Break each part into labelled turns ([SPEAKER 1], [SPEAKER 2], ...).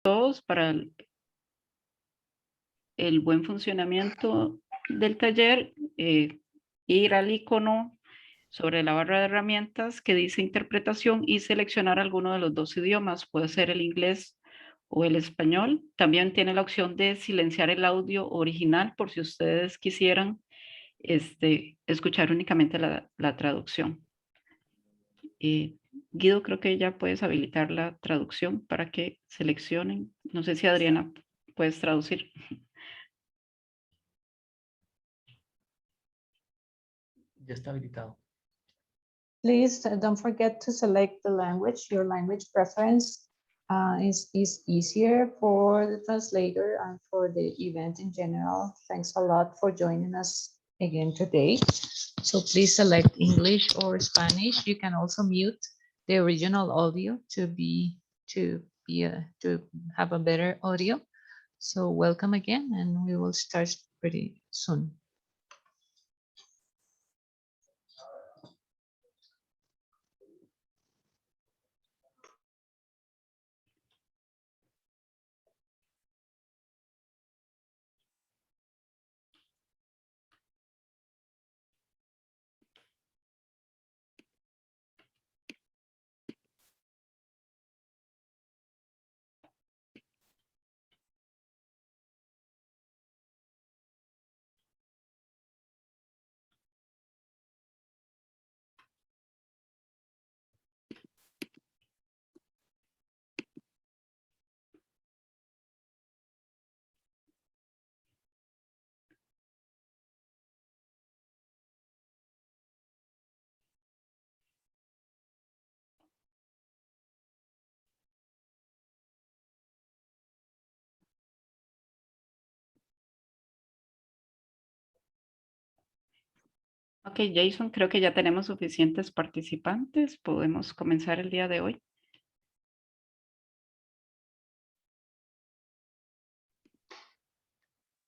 [SPEAKER 1] todos para el buen funcionamiento del taller, ir al icono sobre la barra de herramientas que dice interpretación y seleccionar alguno de los dos idiomas, puede ser el inglés o el español. También tiene la opción de silenciar el audio original por si ustedes quisieran escuchar únicamente la traducción. Guido, creo que ya puedes habilitar la traducción para que seleccionen. No sé si Adriana puedes traducir.
[SPEAKER 2] Ya está habilitado.
[SPEAKER 3] Please don't forget to select the language. Your language preference is easier for the translator and for the event in general. Thanks a lot for joining us again today. So please select English or Spanish. You can also mute the original audio to have a better audio. So welcome again, and we will start pretty soon.
[SPEAKER 1] Ok, Jason, creo que ya tenemos suficientes participantes. Podemos comenzar el día de hoy.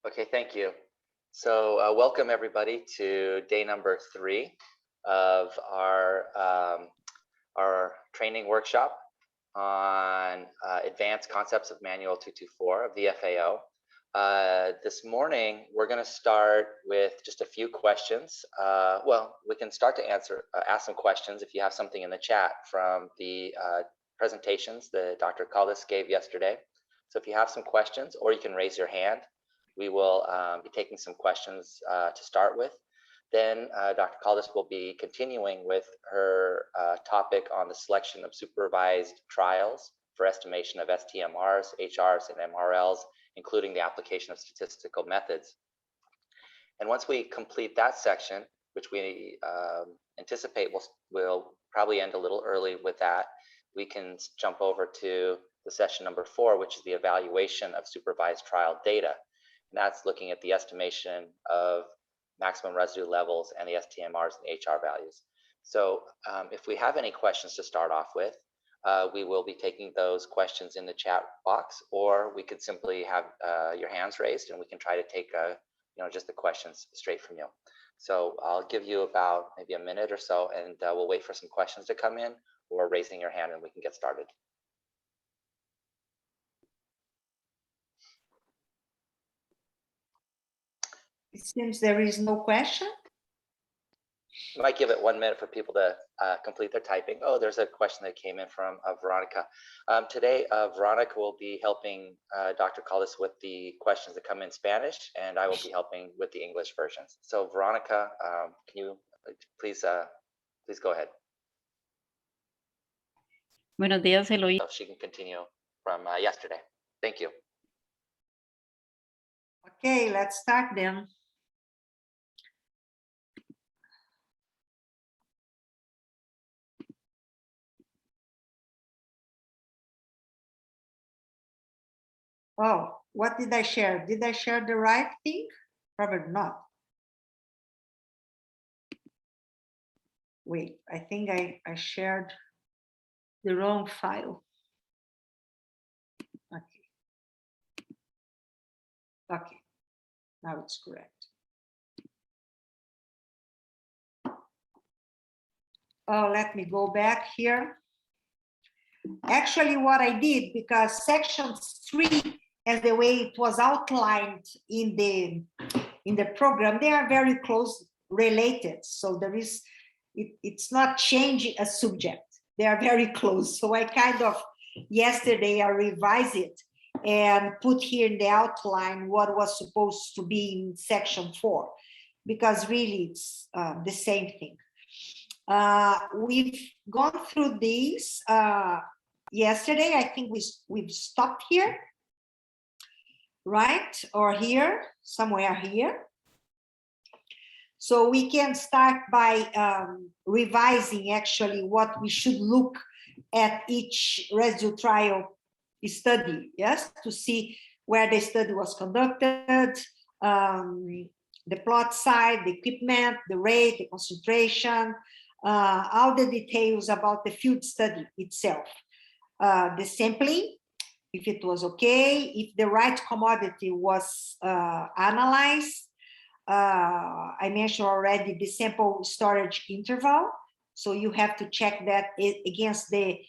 [SPEAKER 4] Okay, thank you. So welcome everybody to day number 3 of our training workshop on advanced concepts of Manual 224 of the FAO. This morning, we're going to start with just a few questions. Well, we can start to ask some questions if you have something in the chat from the presentations that Dr. Caldas gave yesterday. So if you have some questions, or you can raise your hand, we will be taking some questions to start with. Then Dr. Caldas will be continuing with her topic on the selection of supervised trials for estimation of STMRs, HRs, and MRLs, including the application of statistical methods. And once we complete that section, which we anticipate will probably end a little early with that, we can jump over to the session number 4, which is the evaluation of supervised trial data. And that's looking at the estimation of maximum residue levels and the STMRs and HR values. So if we have any questions to start off with, we will be taking those questions in the chat box, or we could simply have your hands raised and we can try to take just the questions straight from you. So I'll give you about maybe a minute or so, and we'll wait for some questions to come in, or raising your hand and we can get started.
[SPEAKER 5] It seems there is no question.
[SPEAKER 4] I might give it 1 minute for people to complete their typing. Oh, there's a question that came in from Veronica. Today, Veronica will be helping Dr. Caldas with the questions that come in Spanish, and I will be helping with the English versions. So Veronica, can you please go ahead?
[SPEAKER 1] Buenos días, Eloisa.
[SPEAKER 4] So she can continue from yesterday. Thank you.
[SPEAKER 5] Okay, let's start then. Oh, what did I share? Did I share the right thing? Probably not. Wait, I think I shared the wrong file. Okay. Okay, now it's correct. Oh, let me go back here. Actually, what I did, because section 3, as the way it was outlined in the program, they are very close related. So there is, it's not changing a subject. They are very close. So I kind of, yesterday I revised it and put here in the outline what was supposed to be in section 4, because really it's the same thing. We've gone through these yesterday. I think we've stopped here, right? Or here, somewhere here. So we can start by revising actually what we should look at each residue trial study, yes, to see where the study was conducted, the plot size, the equipment, the rate, the concentration, all the details about the field study itself, the sampling, if it was okay, if the right commodity was analyzed. I mentioned already the sample storage interval, so you have to check that against the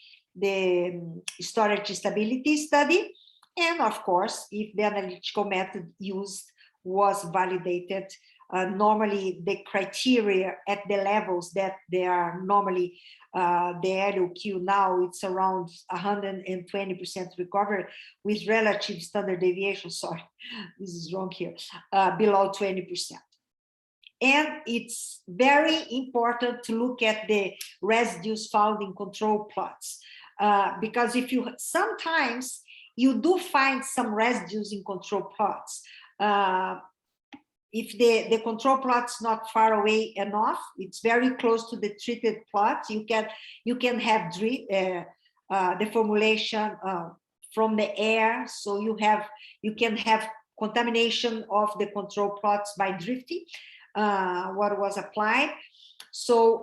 [SPEAKER 5] storage stability study, and of course, if the analytical method used was validated. Normally, the criteria at the levels that they are normally, the LOQ now, it's around 120% recovery with relative standard deviation, sorry, this is wrong here, below 20%. And it's very important to look at the residues found in control plots, because if you, sometimes you do find some residues in control plots. If the control plot's not far away enough, it's very close to the treated plot, you can have the formulation from the air, so you can have contamination of the control plots by drifting, what was applied. So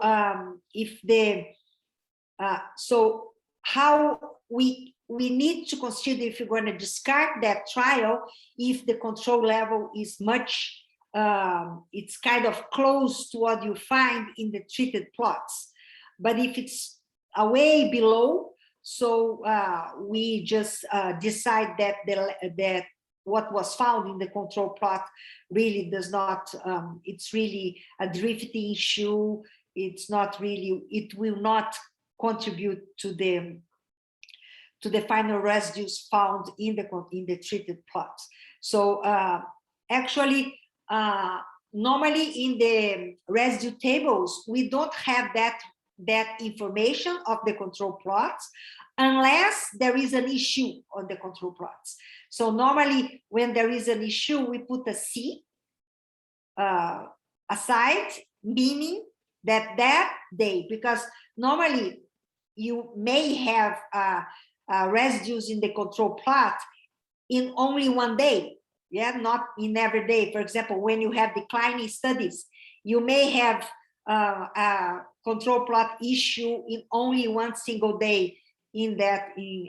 [SPEAKER 5] so how we need to consider, if you're going to discard that trial, if the control level is much, it's kind of close to what you find in the treated plots. But if it's way below, so we just decide that that what was found in the control plot really does not, it's really a drifting issue. It's not really, it will not contribute to the final residues found in the treated plots. So actually, normally in the residue tables, we don't have that information of the control plots unless there is an issue on the control plots. So normally when there is an issue, we put a C aside, meaning that day, because normally you may have residues in the control plot in only one day, yeah, not in every day. For example, when you have declining studies, you may have a control plot issue in only one single day in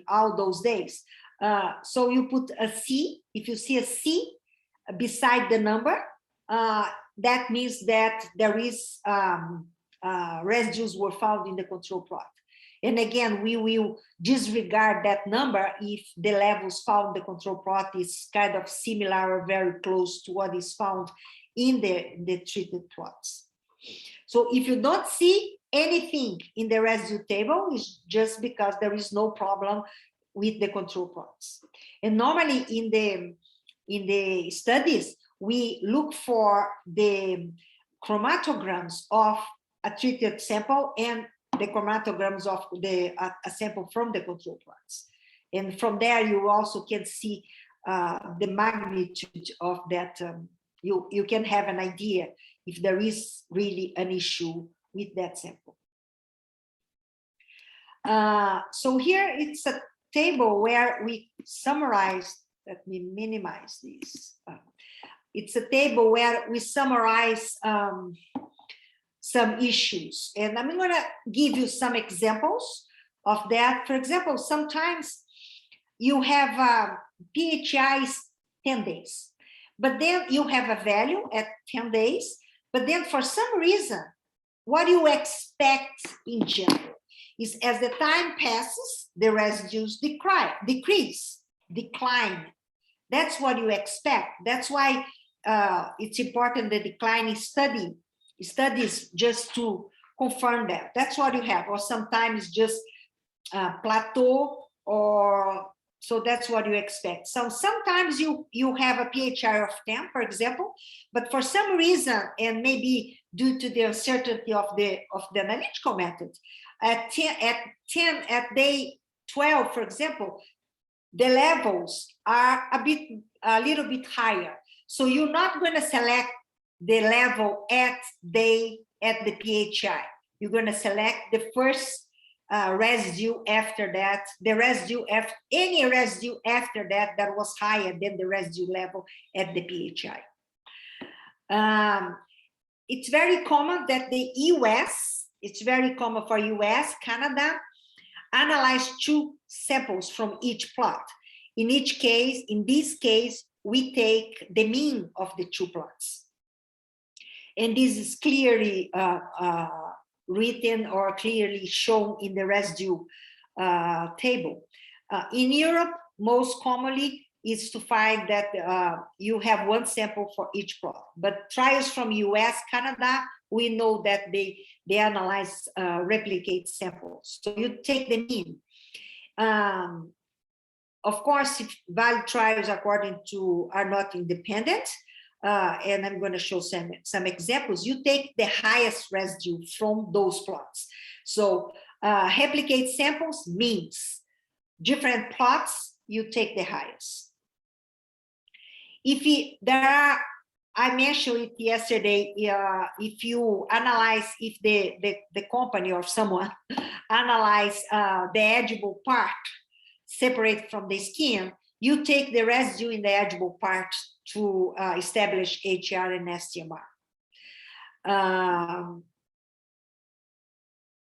[SPEAKER 5] all those days. So you put a C. If you see a C beside the number, that means that there is residues were found in the control plot. And again, we will disregard that number if the levels found in the control plot is kind of similar or very close to what is found in the treated plots. So if you don't see anything in the residue table, it's just because there is no problem with the control plots. And normally in the studies, we look for the chromatograms of a treated sample and the chromatograms of a sample from the control plots. And from there, you also can see the magnitude of that. You can have an idea if there is really an issue with that sample. So here it's a table where we summarize, let me minimize these. It's a table where we summarize some issues. And I'm going to give you some examples of that. For example, sometimes you have PHIs 10 days, but then you have a value at 10 days, but then for some reason, what do you expect in general? is as the time passes, the residues decline. That's what you expect. That's why it's important the declining studies just to confirm that. That's what you have, or sometimes just plateau, or so that's what you expect. So sometimes you have a PHI of 10, for example, but for some reason, and maybe due to the uncertainty of the analytical method, at day 12, for example, the levels are a little bit higher. So you're not going to select the level at the PHI. You're going to select the first residue after that, any residue after that was higher than the residue level at the PHI. It's very common that the US, it's very common for US, Canada, analyze 2 samples from each plot. In this case, we take the mean of the 2 plots. And this is clearly written or clearly shown in the residue table. In Europe, most commonly is to find that you have 1 sample for each plot. But trials from US, Canada, we know that they analyze replicate samples. So you take the mean. Of course, if valid trials according to are not independent, and I'm going to show some examples, you take the highest residue from those plots. So replicate samples means different plots, you take the highest. I mentioned it yesterday, if you analyze, if the company or someone analyze the edible part separate from the skin, you take the residue in the edible part to establish HR and STMR.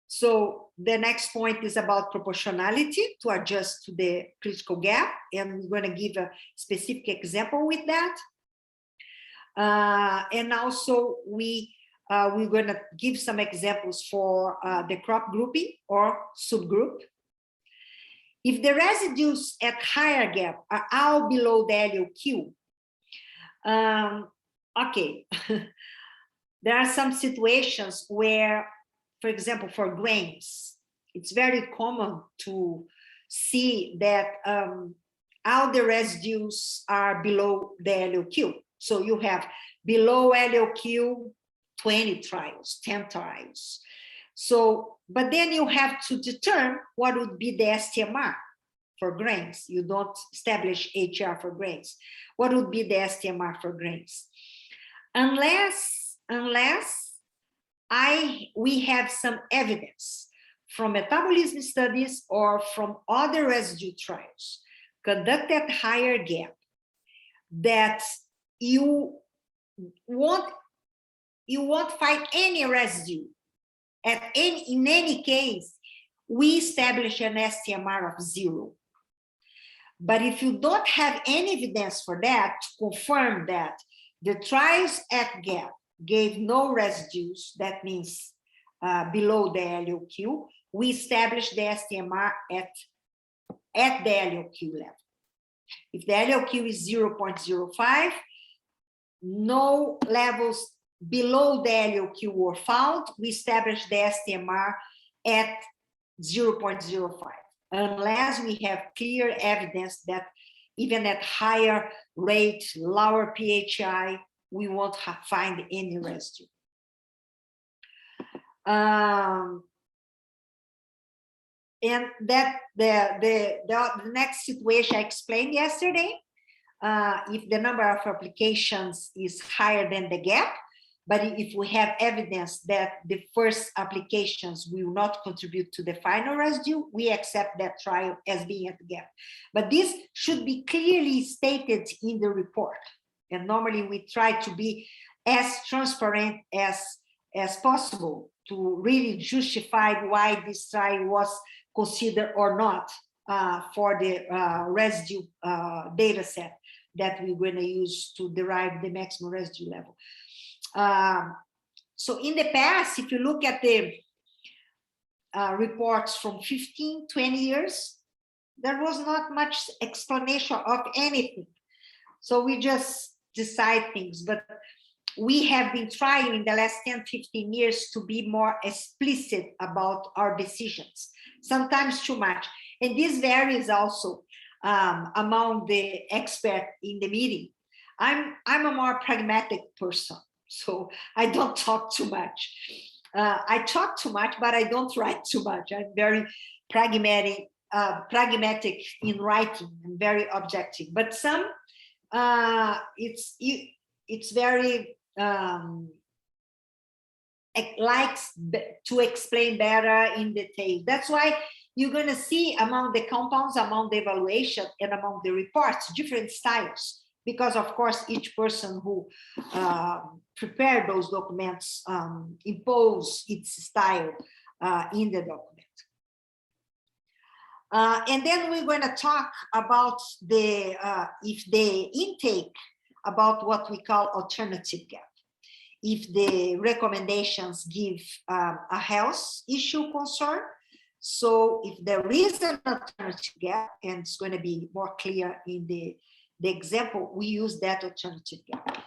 [SPEAKER 5] So the next point is about proportionality to adjust to the critical gap, and we're going to give a specific example with that. And also we're going to give some examples for the crop grouping or subgroup. If the residues at higher gap are all below the LOQ, okay, there are some situations where, for example, for grains, it's very common to see that all the residues are below the LOQ. So you have below LOQ 20 trials, 10 trials. So, but then you have to determine what would be the STMR for grains. You don't establish HR for grains. What would be the STMR for grains? Unless we have some evidence from metabolism studies or from other residue trials conducted at higher gap that you won't find any residue in any case, we establish an STMR of 0. But if you don't have any evidence for that, to confirm that the trials at gap gave no residues, that means below the LOQ, we establish the STMR at the LOQ level. If the LOQ is 0.05, no levels below the LOQ were found, we establish the STMR at 0.05, unless we have clear evidence that even at higher rate, lower PHI, we won't find any residue. And that the next situation I explained yesterday, if the number of applications is higher than the gap, but if we have evidence that the first applications will not contribute to the final residue, we accept that trial as being at the gap. But this should be clearly stated in the report. And normally we try to be as transparent as possible to really justify why this trial was considered or not for the residue data set that we're going to use to derive the maximum residue level. So in the past, if you look at the reports from 15, 20 years, there was not much explanation of anything. So we just decide things, but we have been trying in the last 10, 15 years to be more explicit about our decisions, sometimes too much. And this varies also among the experts in the meeting. I'm a more pragmatic person, so I don't talk too much. I talk too much, but I don't write too much. I'm very pragmatic in writing and very objective. But some, it's very likes to explain better in detail. That's why you're going to see among the compounds, among the evaluation, and among the reports, different styles. Because of course, each person who prepared those documents impose its style in the document. And then we're going to talk about the if the intake, about what we call alternative gap. If the recommendations give a health issue concern. So if there is an alternative gap, and it's going to be more clear in the example, we use that alternative gap.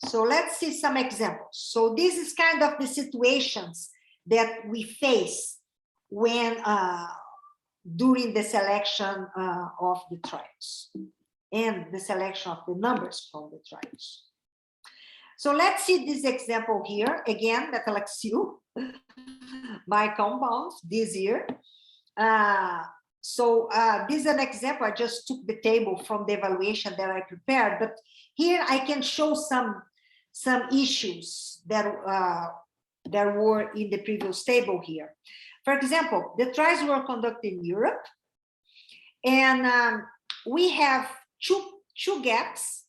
[SPEAKER 5] So let's see some examples. So this is kind of the situations that we face when during the selection of the trials and the selection of the numbers from the trials. So let's see this example here again, metalaxyl, my compound this year. This is an example. I just took the table from the evaluation that I prepared, but here I can show some issues that were in the previous table here. For example, the trials were conducted in Europe, and we have two gaps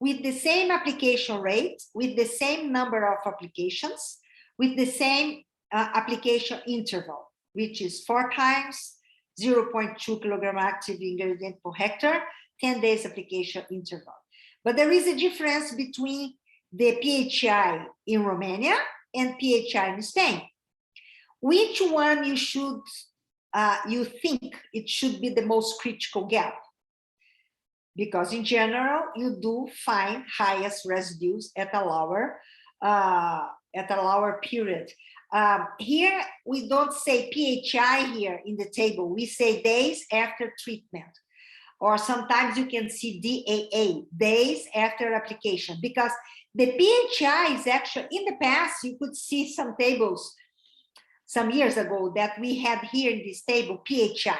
[SPEAKER 5] with the same application rate, with the same number of applications, with the same application interval, which is 4 times 0.2 kilogram active ingredient per hectare, 10 days application interval. But there is a difference between the PHI in Romania and PHI in Spain. Which one you should, you think it should be the most critical gap? Because in general, you do find highest residues at a lower period. Here, we don't say PHI here in the table. We say days after treatment. Or sometimes you can see DAA, days after application. Because the PHI is actually, in the past, you could see some tables some years ago that we had here in this table, PHI.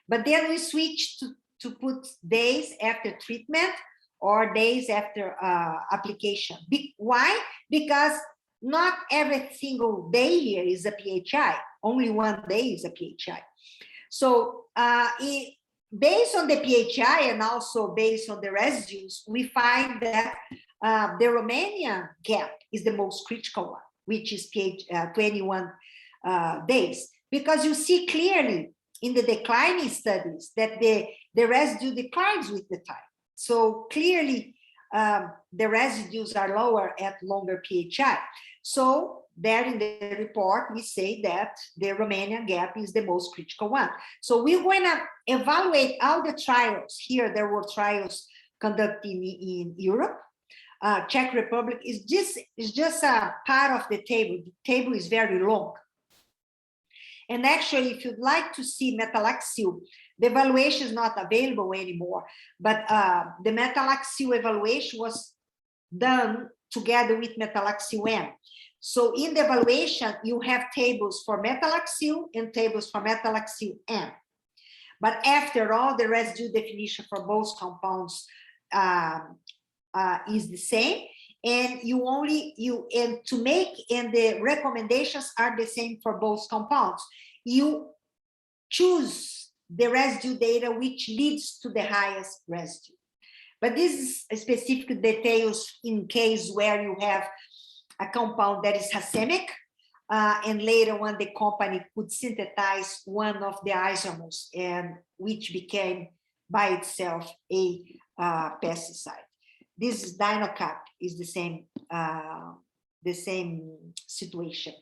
[SPEAKER 5] But then we switched to put days after treatment or days after application. Why? Because not every single day here is a PHI. Only one day is a PHI. So based on the PHI and also based on the residues, we find that the Romanian gap is the most critical one, which is 21 days. Because you see clearly in the declining studies that the residue declines with the time. So clearly the residues are lower at longer PHI. So there in the report, we say that the Romanian gap is the most critical one. So we're going to evaluate all the trials. Here, there were trials conducted in Europe. Czech Republic is just a part of the table. The table is very long. And actually, if you'd like to see metalaxyl, the evaluation is not available anymore, but the metalaxyl evaluation was done together with metalaxyl M. So in the evaluation, you have tables for metalaxyl and tables for metalaxyl M. But after all, the residue definition for both compounds is the same. And the recommendations are the same for both compounds. You choose the residue data which leads to the highest residue. But this is specific details in case where you have a compound that is racemic, and later on the company could synthesize one of the isomers, and which became by itself a pesticide. This is Dinocap is the same situation.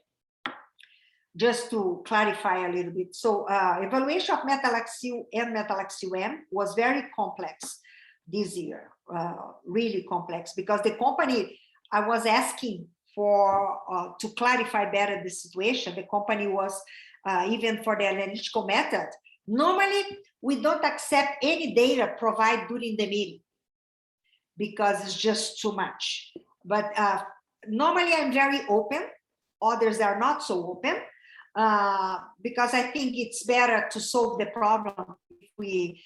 [SPEAKER 5] Just to clarify a little bit. So evaluation of metalaxyl and metalaxyl-M was very complex this year, really complex, because the company, I was asking for to clarify better the situation. The company was, even for the analytical method, normally we don't accept any data provided during the meeting because it's just too much. But normally I'm very open, others are not so open, because I think it's better to solve the problem if we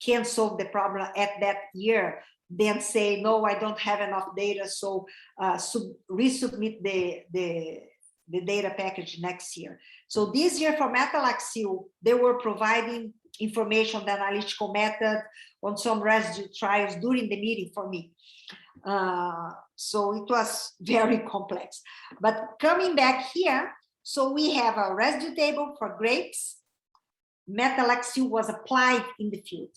[SPEAKER 5] can solve the problem at that year than say, no, I don't have enough data, so resubmit the data package next year. So this year for metalaxyl, they were providing information on the analytical method on some residue trials during the meeting for me. So it was very complex. But coming back here, so we have a residue table for grapes. Metalaxyl was applied in the field.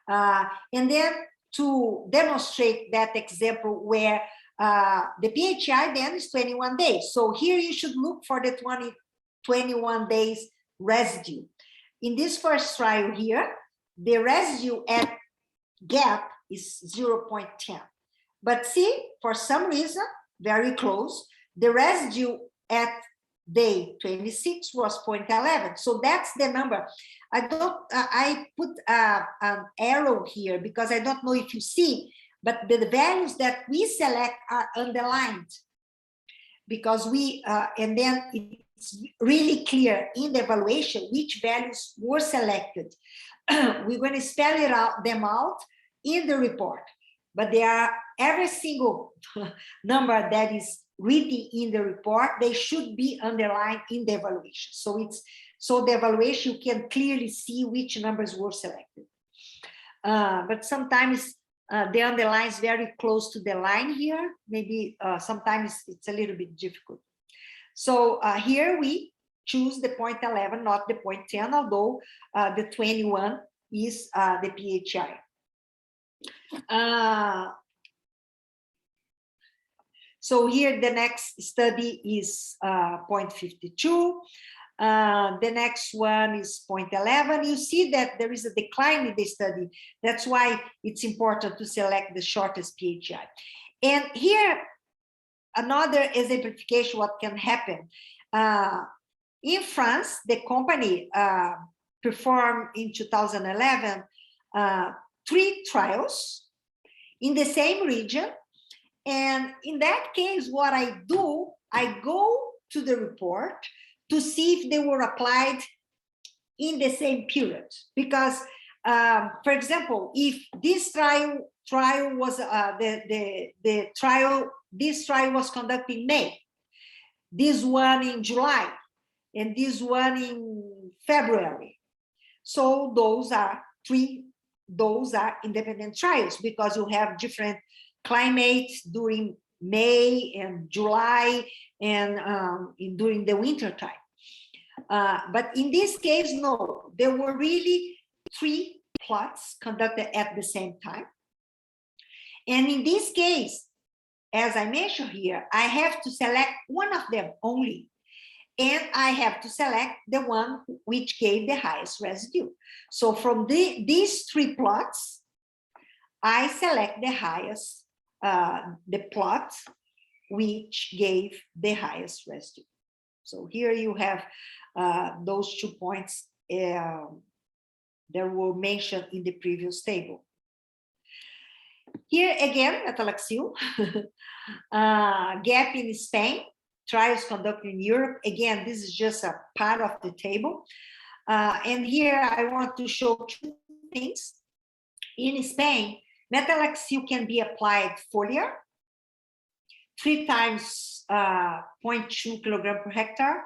[SPEAKER 5] And then to demonstrate that example where the PHI then is 21 days. So here you should look for the 21 days residue. In this first trial here, the residue at gap is 0.10. But see, for some reason, very close, the residue at day 26 was 0.11. So that's the number. I put an arrow here because I don't know if you see, but the values that we select are underlined because we, and then it's really clear in the evaluation which values were selected. We're going to spell them out in the report, but they are every single number that is written in the report, they should be underlined in the evaluation. So it's so the evaluation you can clearly see which numbers were selected. But sometimes the underline is very close to the line here. Maybe sometimes it's a little bit difficult. So here we choose the 0.11, not the 0.10, although the 21 is the PHI. So here the next study is 0.52. The next one is 0.11. You see that there is a decline in the study. That's why it's important to select the shortest PHI. And here, another exemplification what can happen. In France, the company performed in 2011 3 trials in the same region. And in that case, what I do, I go to the report to see if they were applied in the same period. Because, for example, if this trial was this trial was conducted in May, this one in July, and this one in February. So those are independent trials because you have different climate during May and July and during the winter time. But in this case, no, there were really 3 plots conducted at the same time. And in this case, as I mentioned here, I have to select one of them only. And I have to select the one which gave the highest residue. So from these 3 plots, I select the highest, the plot which gave the highest residue. So here you have those 2 points that were mentioned in the previous table. Here again, metalaxyl, gap in Spain, trials conducted in Europe. Again, this is just a part of the table. And here I want to show 2 things. In Spain, metalaxyl can be applied foliar, 3 times 0.2 kilogram per hectare,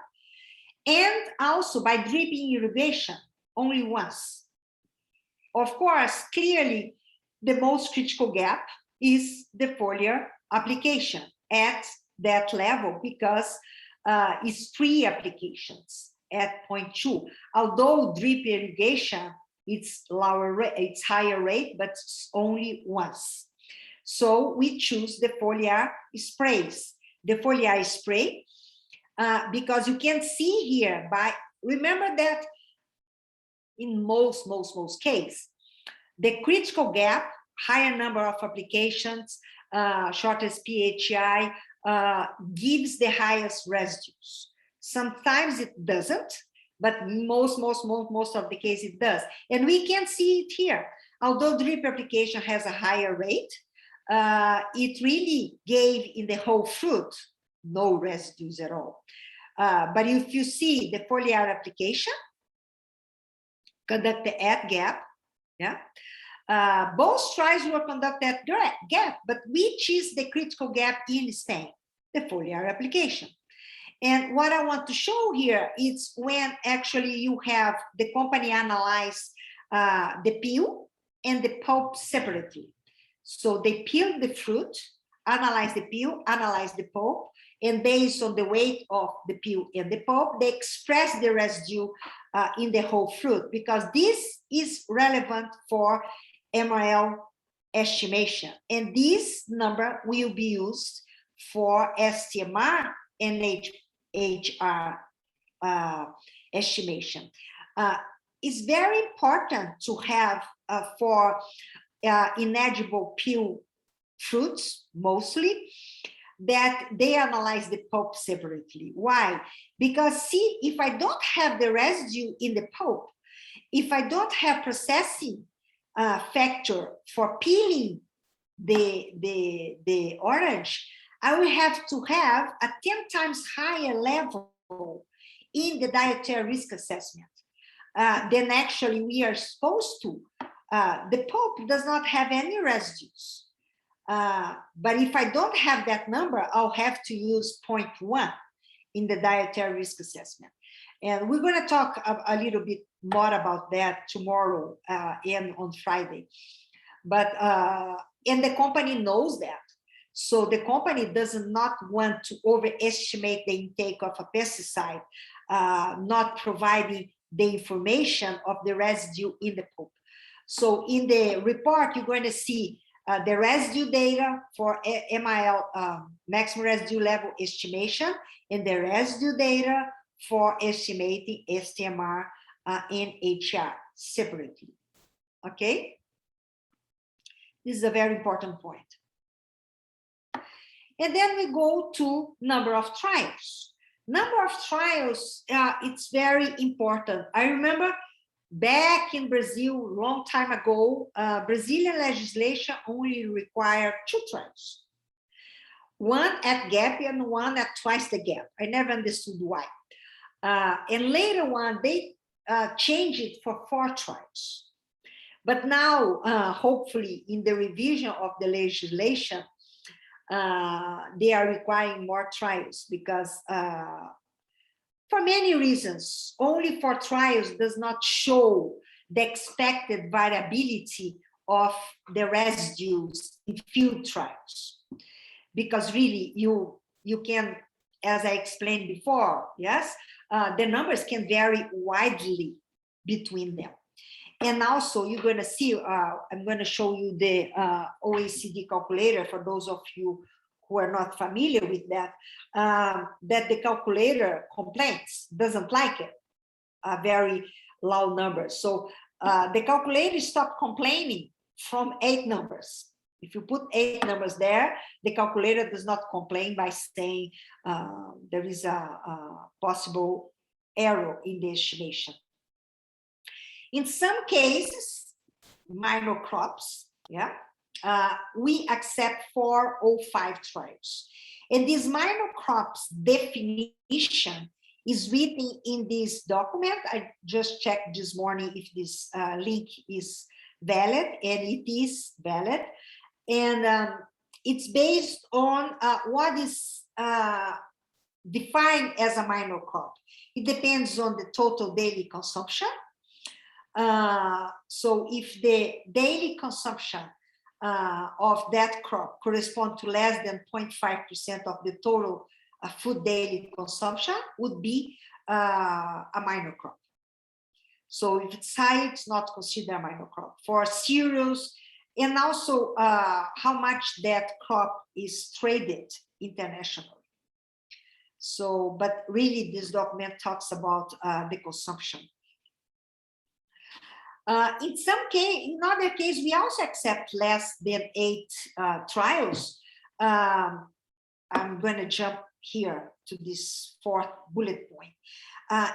[SPEAKER 5] and also by dripping irrigation only once. Of course, clearly, the most critical gap is the foliar application at that level because it's 3 applications at 0.2. Although drip irrigation, it's lower rate, it's higher rate, but it's only once. So we choose the foliar sprays the foliar spray, because you can see here remember that in most cases, the critical gap, higher number of applications, shortest PHI, gives the highest residues. Sometimes it doesn't, but most of the case it does. And we can see it here. Although drip application has a higher rate, it really gave in the whole fruit no residues at all. But if you see the foliar application conducted at gap, yeah, both trials were conducted at gap, but which is the critical gap in stain? The foliar application. And what I want to show here is when actually you have the company analyze the peel and the pulp separately. So they peel the fruit, analyze the peel, analyze the pulp, and based on the weight of the peel and the pulp, they express the residue in the whole fruit, because this is relevant for MRL estimation. And this number will be used for STMR and HR estimation. It's very important to have for inedible peel fruits, mostly, that they analyze the pulp separately. Why? Because see, if I don't have the residue in the pulp, if I don't have processing factor for peeling the orange, I will have to have a 10 times higher level in the dietary risk assessment than actually we are supposed to. The pulp does not have any residues. But if I don't have that number, I'll have to use 0.1 in the dietary risk assessment. And we're going to talk a little bit more about that tomorrow and on Friday. But and the company knows that. So the company does not want to overestimate the intake of a pesticide, not providing the information of the residue in the pulp. So in the report, you're going to see the residue data for MIL, maximum residue level estimation, and the residue data for estimating STMR and HR separately. Okay? This is a very important point. And then we go to number of trials. Number of trials, it's very important. I remember back in Brazil, long time ago, Brazilian legislation only required 2 trials. One at gap and one at twice the gap. I never understood why. And later on, they changed it for 4 trials. But now, hopefully, in the revision of the legislation, they are requiring more trials because for many reasons, only 4 trials does not show the expected variability of the residues in field trials. Because really, you can, as I explained before, yes, the numbers can vary widely between them. And also, you're going to see, I'm going to show you the Oecd calculator for those of you who are not familiar with that, that the calculator complains, doesn't like it, a very low number. So the calculator stopped complaining from 8 numbers. If you put 8 numbers there, the calculator does not complain by saying there is a possible error in the estimation. In some cases, minor crops, yeah, we accept 4 or 5 trials. And this minor crops definition is written in this document. I just checked this morning if this link is valid, and it is valid. And it's based on what is defined as a minor crop. It depends on the total daily consumption. So if the daily consumption of that crop correspond to less than 0.5% of the total food daily consumption, would be a minor crop. So if it's high, it's not considered a minor crop. For cereals, and also how much that crop is traded internationally. So, but really this document talks about the consumption. In some case, in other case, we also accept less than 8 trials. I'm going to jump here to this 4th bullet point.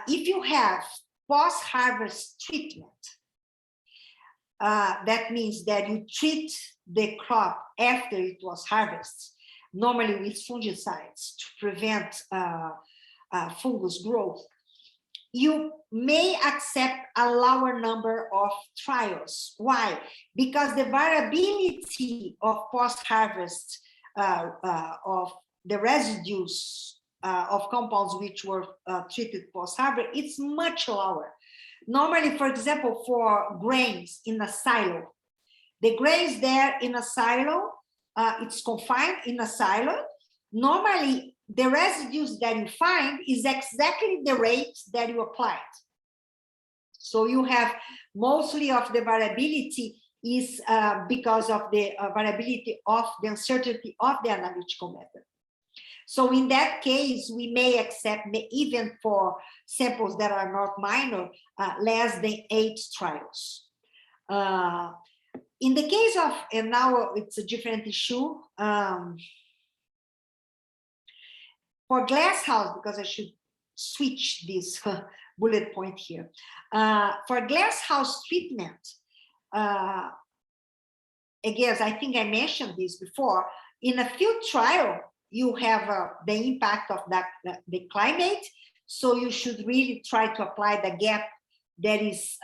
[SPEAKER 5] If you have post-harvest treatment, that means that you treat the crop after it was harvested, normally with fungicides to prevent fungus growth. You may accept a lower number of trials. Why? Because the variability of post-harvest of the residues of compounds which were treated post-harvest, it's much lower. Normally, for example, for grains in a silo, the grains there in a silo, it's confined in a silo. Normally, the residues that you find is exactly the rate that you applied. So you have mostly of the variability is because of the variability of the uncertainty of the analytical method. So in that case, we may accept even for samples that are not minor, less than 8 trials. In the case of, and now it's a different issue, for glass house, because I should switch this bullet point here. For glass house treatment, again, I think I mentioned this before, in a field trial, you have the impact of that, the climate, so you should really try to apply the gap that is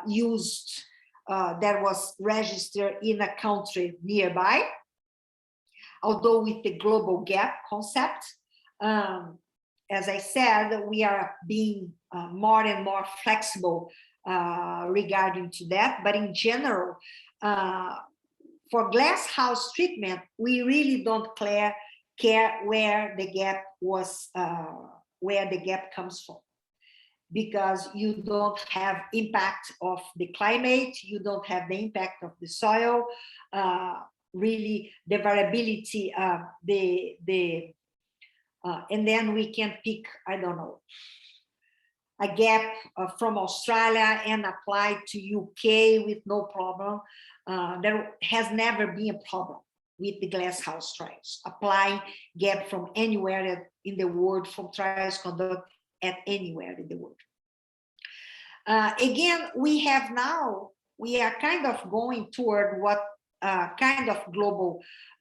[SPEAKER 5] used, that was registered in a country nearby, although with the global gap concept. As I said, we are being more and more flexible regarding to that, but in general, for glass house treatment, we really don't care where the gap was, where the gap comes from, because you don't have impact of the climate, you don't have the impact of the soil, really the variability, and then we can pick, I don't know, a gap from Australia and apply to UK with no problem. There has never been a problem with the glass house trials, applying gap from anywhere in the world, from trials conducted at anywhere in the world. Again, we are kind of going toward what kind of global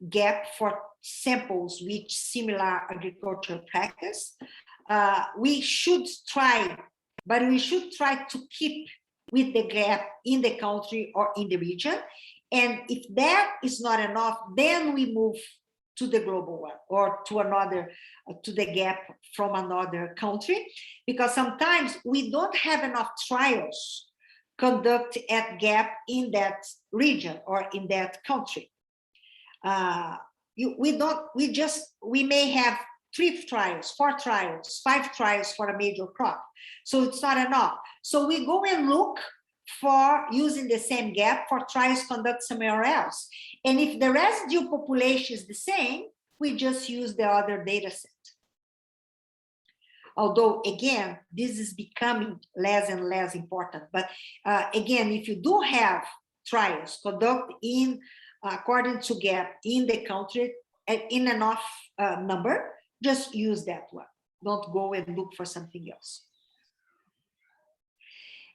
[SPEAKER 5] gap for samples with similar agricultural practice. We should try, but we should try to keep with the gap in the country or in the region. And if that is not enough, then we move to the global one or to another, to the gap from another country, because sometimes we don't have enough trials conducted at gap in that region or in that country. We may have 3 trials, 4 trials, 5 trials for a major crop. So it's not enough. So we go and look for using the same gap for trials conducted somewhere else. And if the residue population is the same, we just use the other data set. Although, again, this is becoming less and less important. But again, if you do have trials conducted in according to gap in the country in enough number, just use that one. Don't go and look for something else.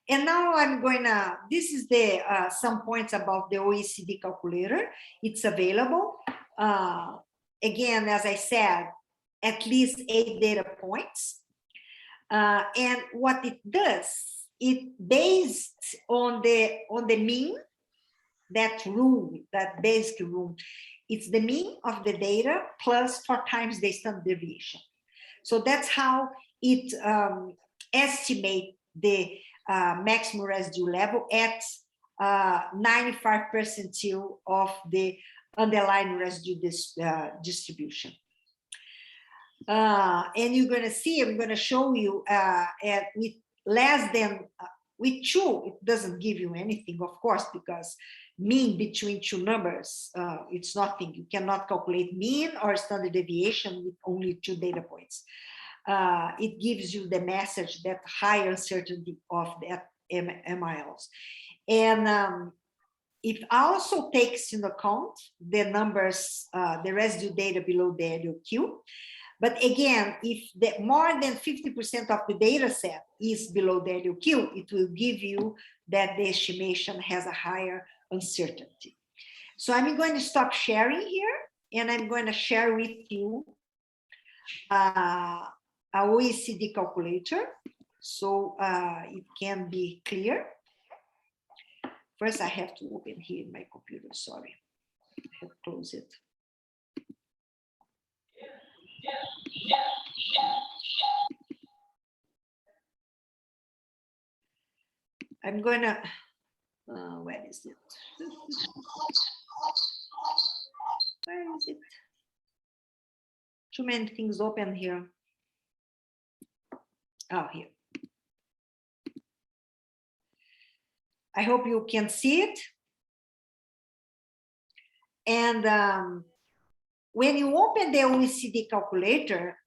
[SPEAKER 5] And now I'm going to, this is the some points about the Oecd calculator. It's available. Again, as I said, at least 8 data points. And what it does, it based on the mean, that rule, that basic rule, it's the mean of the data plus 4 times the standard deviation. So that's how it estimates the maximum residue level at 95 percentile of the underlying residue distribution. And you're going to see, I'm going to show you with less than, with 2, it doesn't give you anything, of course, because mean between 2 numbers, it's nothing. You cannot calculate mean or standard deviation with only 2 data points. it gives you the message that higher uncertainty of that MRLs. And it also takes into account the numbers, the residue data below the LOQ. But again, if more than 50% of the data set is below the LOQ, it will give you that the estimation has a higher uncertainty. So I'm going to stop sharing here, and I'm going to share with you a Oecd calculator, so it can be clear. First, I have to open here in my computer, sorry. I have to close it. I'm gonna, where is it? Where is it? Too many things open here. Oh, here. I hope you can see it. And when you open the Oecd calculator,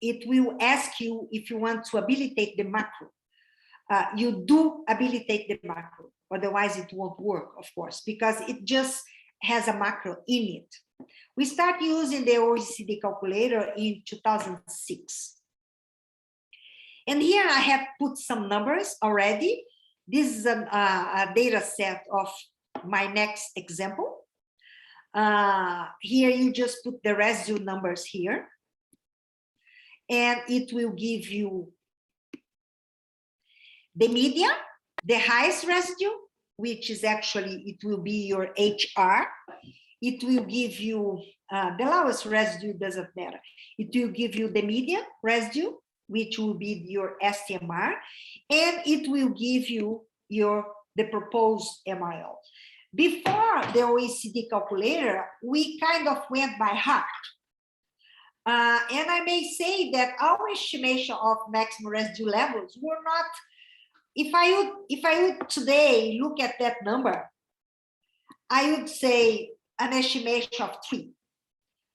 [SPEAKER 5] it will ask you if you want to habilitate the macro. You do habilitate the macro, otherwise it won't work, of course, because it just has a macro in it. We start using the Oecd calculator in 2006. And here I have put some numbers already. This is a data set of my next example. Here you just put the residue numbers here, and it will give you the median, the highest residue, which is actually, it will be your HR. It will give you the lowest residue, doesn't matter. It will give you the median residue, which will be your STMR, and it will give you the proposed MRL. Before the Oecd calculator, we kind of went by heart. And I may say that our estimation of maximum residue levels were not, if I would today look at that number, I would say an estimation of 3.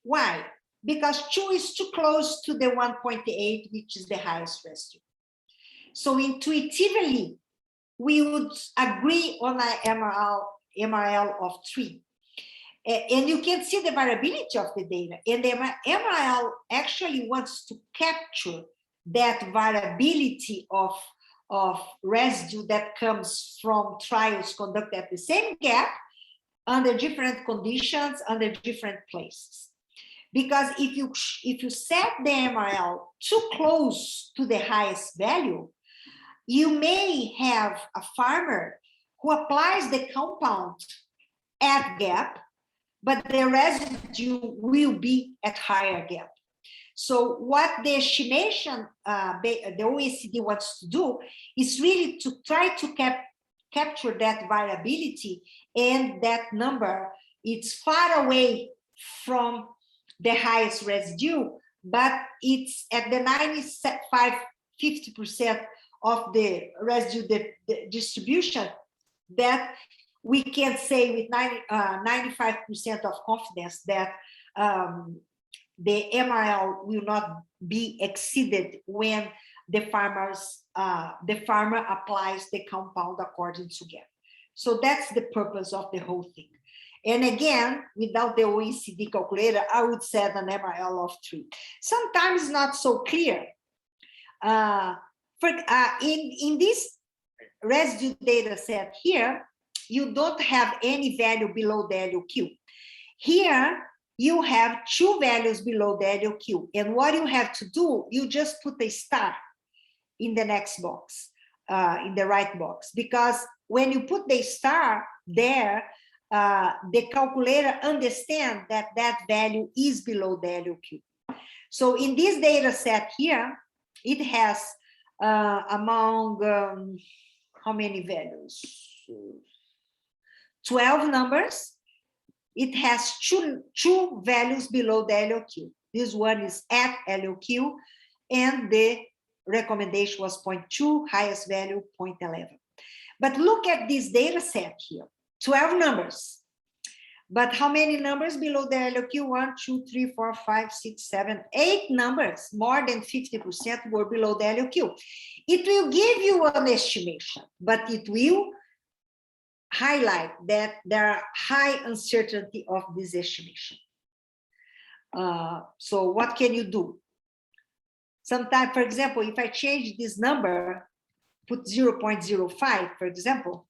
[SPEAKER 5] Why? Because 2 is too close to the 1.8, which is the highest residue. So intuitively, we would agree on an MRL of 3. And you can see the variability of the data. And the MRL actually wants to capture that variability of residue that comes from trials conducted at the same gap under different conditions, under different places. Because if you set the MRL too close to the highest value, you may have a farmer who applies the compound at gap, but the residue will be at higher gap. So what the estimation, the Oecd wants to do is really to try to capture that variability, and that number, it's far away from the highest residue, but it's at the 50% of the residue the distribution that we can say with 95% of confidence that the MRL will not be exceeded when the farmer applies the compound according to gap. So that's the purpose of the whole thing. And again, without the Oecd calculator, I would set an MRL of 3. Sometimes not so clear. In this residue data set here, you don't have any value below the LOQ. Here, you have 2 values below the LOQ. And what you have to do, you just put a star in the next box, in the right box. Because when you put the star there, the calculator understands that that value is below the LOQ. So in this data set here, it has among how many values? 12 numbers. It has two values below the LOQ. This one is at LOQ, and the recommendation was 0.2, highest value 0.11. But look at this data set here, 12 numbers. But how many numbers below the LOQ? 1, 2, 3, 4, 5, 6, 7, 8 numbers, more than 50% were below the LOQ. It will give you an estimation, but it will highlight that there are high uncertainty of this estimation. So what can you do? Sometimes, for example, if I change this number, put 0.05, for example,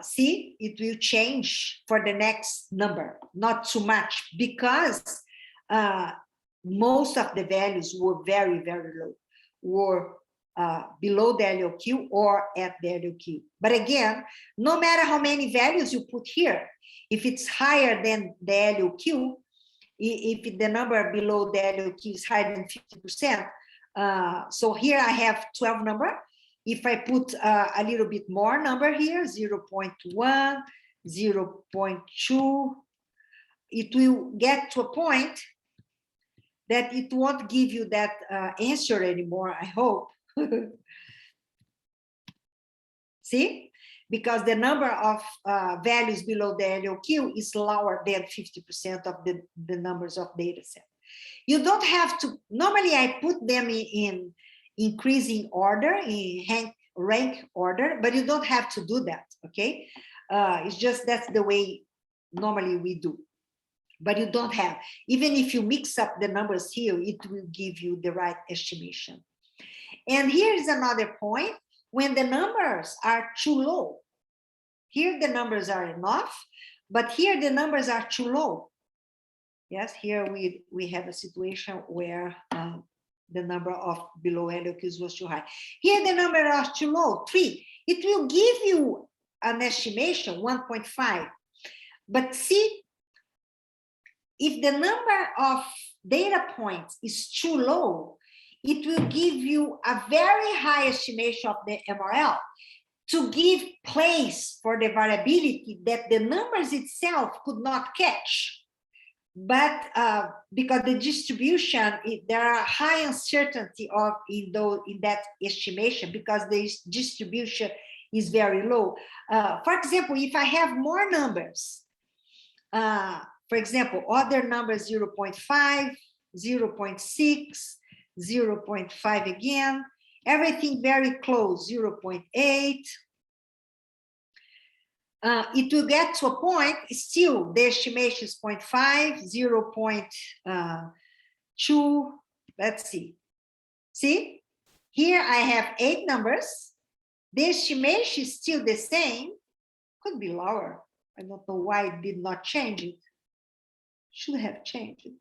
[SPEAKER 5] see, it will change for the next number, not too much, because most of the values were very, very low, were below the LOQ or at the LOQ. But again, no matter how many values you put here, if it's higher than the LOQ, if the number below the LOQ is higher than 50%, so here I have 12 number. If I put a little bit more number here, 0.1, 0.2, it will get to a point that it won't give you that answer anymore, I hope. See? Because the number of values below the LOQ is lower than 50% of the numbers of data set. You don't have to, normally I put them in increasing order, in rank order, but you don't have to do that, okay? It's just that's the way normally we do. But you don't have, even if you mix up the numbers here, it will give you the right estimation. And here is another point. When the numbers are too low, here the numbers are enough, but here the numbers are too low. Yes, here we have a situation where the number of below LOQs was too high. Here the number are too low, 3. It will give you an estimation, 1.5. But see, if the number of data points is too low, it will give you a very high estimation of the MRL to give place for the variability that the numbers itself could not catch. But because the distribution, there are high uncertainty of in that estimation because the distribution is very low. For example, if I have more numbers, for example, other numbers 0.5, 0.6, 0.5 again, everything very close, 0.8. It will get to a point, still the estimation is 0.5, 0.2, let's see. See, here I have 8 numbers. The estimation is still the same, could be lower. I don't know why it did not change it. Should have changed it.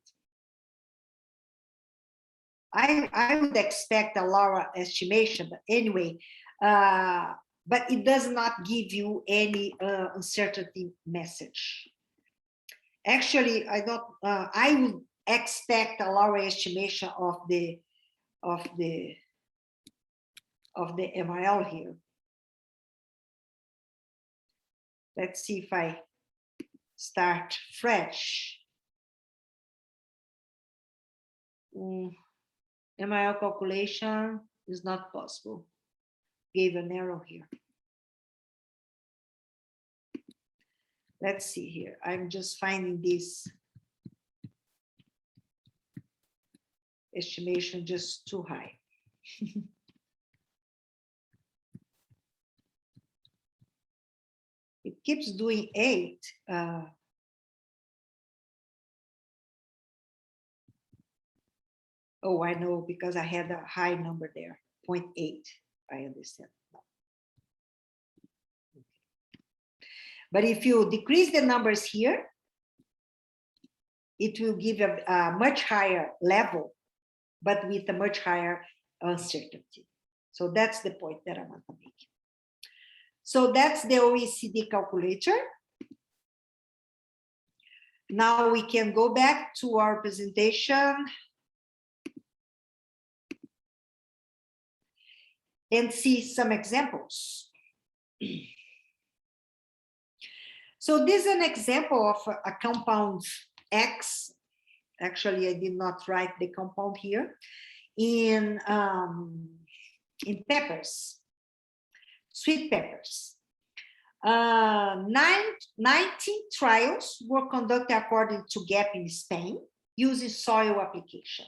[SPEAKER 5] I would expect a lower estimation, but anyway, but it does not give you any uncertainty message. Actually, I would expect a lower estimation of the MRL here. Let's see if I start fresh. MRL calculation is not possible. Gave an error here. Let's see here. I'm just finding this estimation just too high. It keeps doing 8. Oh, I know, because I had a high number there, 0.8. I understand. But if you decrease the numbers here, it will give a much higher level, but with a much higher uncertainty. So that's the point that I want to make. So that's the OECD calculator. Now we can go back to our presentation and see some examples. So this is an example of a compound X. Actually, I did not write the compound here. In peppers, sweet peppers. 19 trials were conducted according to GAP in Spain using soil application,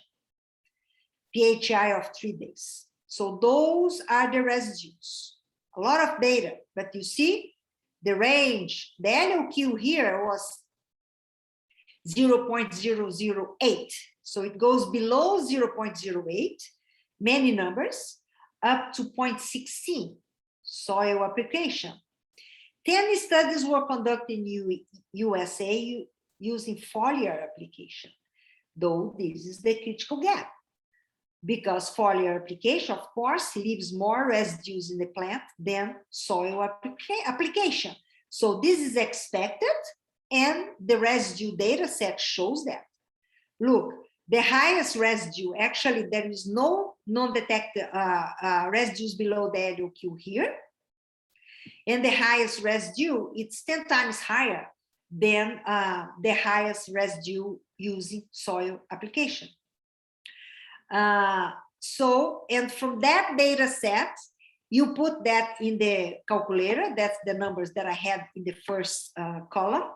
[SPEAKER 5] PHI of 3 days. So those are the residues. A lot of data, but you see the range, the LOQ here was 0.008. So it goes below 0.08, many numbers, up to 0.16, soil application. 10 studies were conducted in USA using foliar application, though this is the critical gap, because foliar application, of course, leaves more residues in the plant than soil application. So this is expected, and the residue data set shows that. Look, the highest residue, actually, there is no non-detected residues below the LOQ here. And the highest residue, it's 10 times higher than the highest residue using soil application. So, and from that data set, you put that in the calculator. That's the numbers that I had in the first column.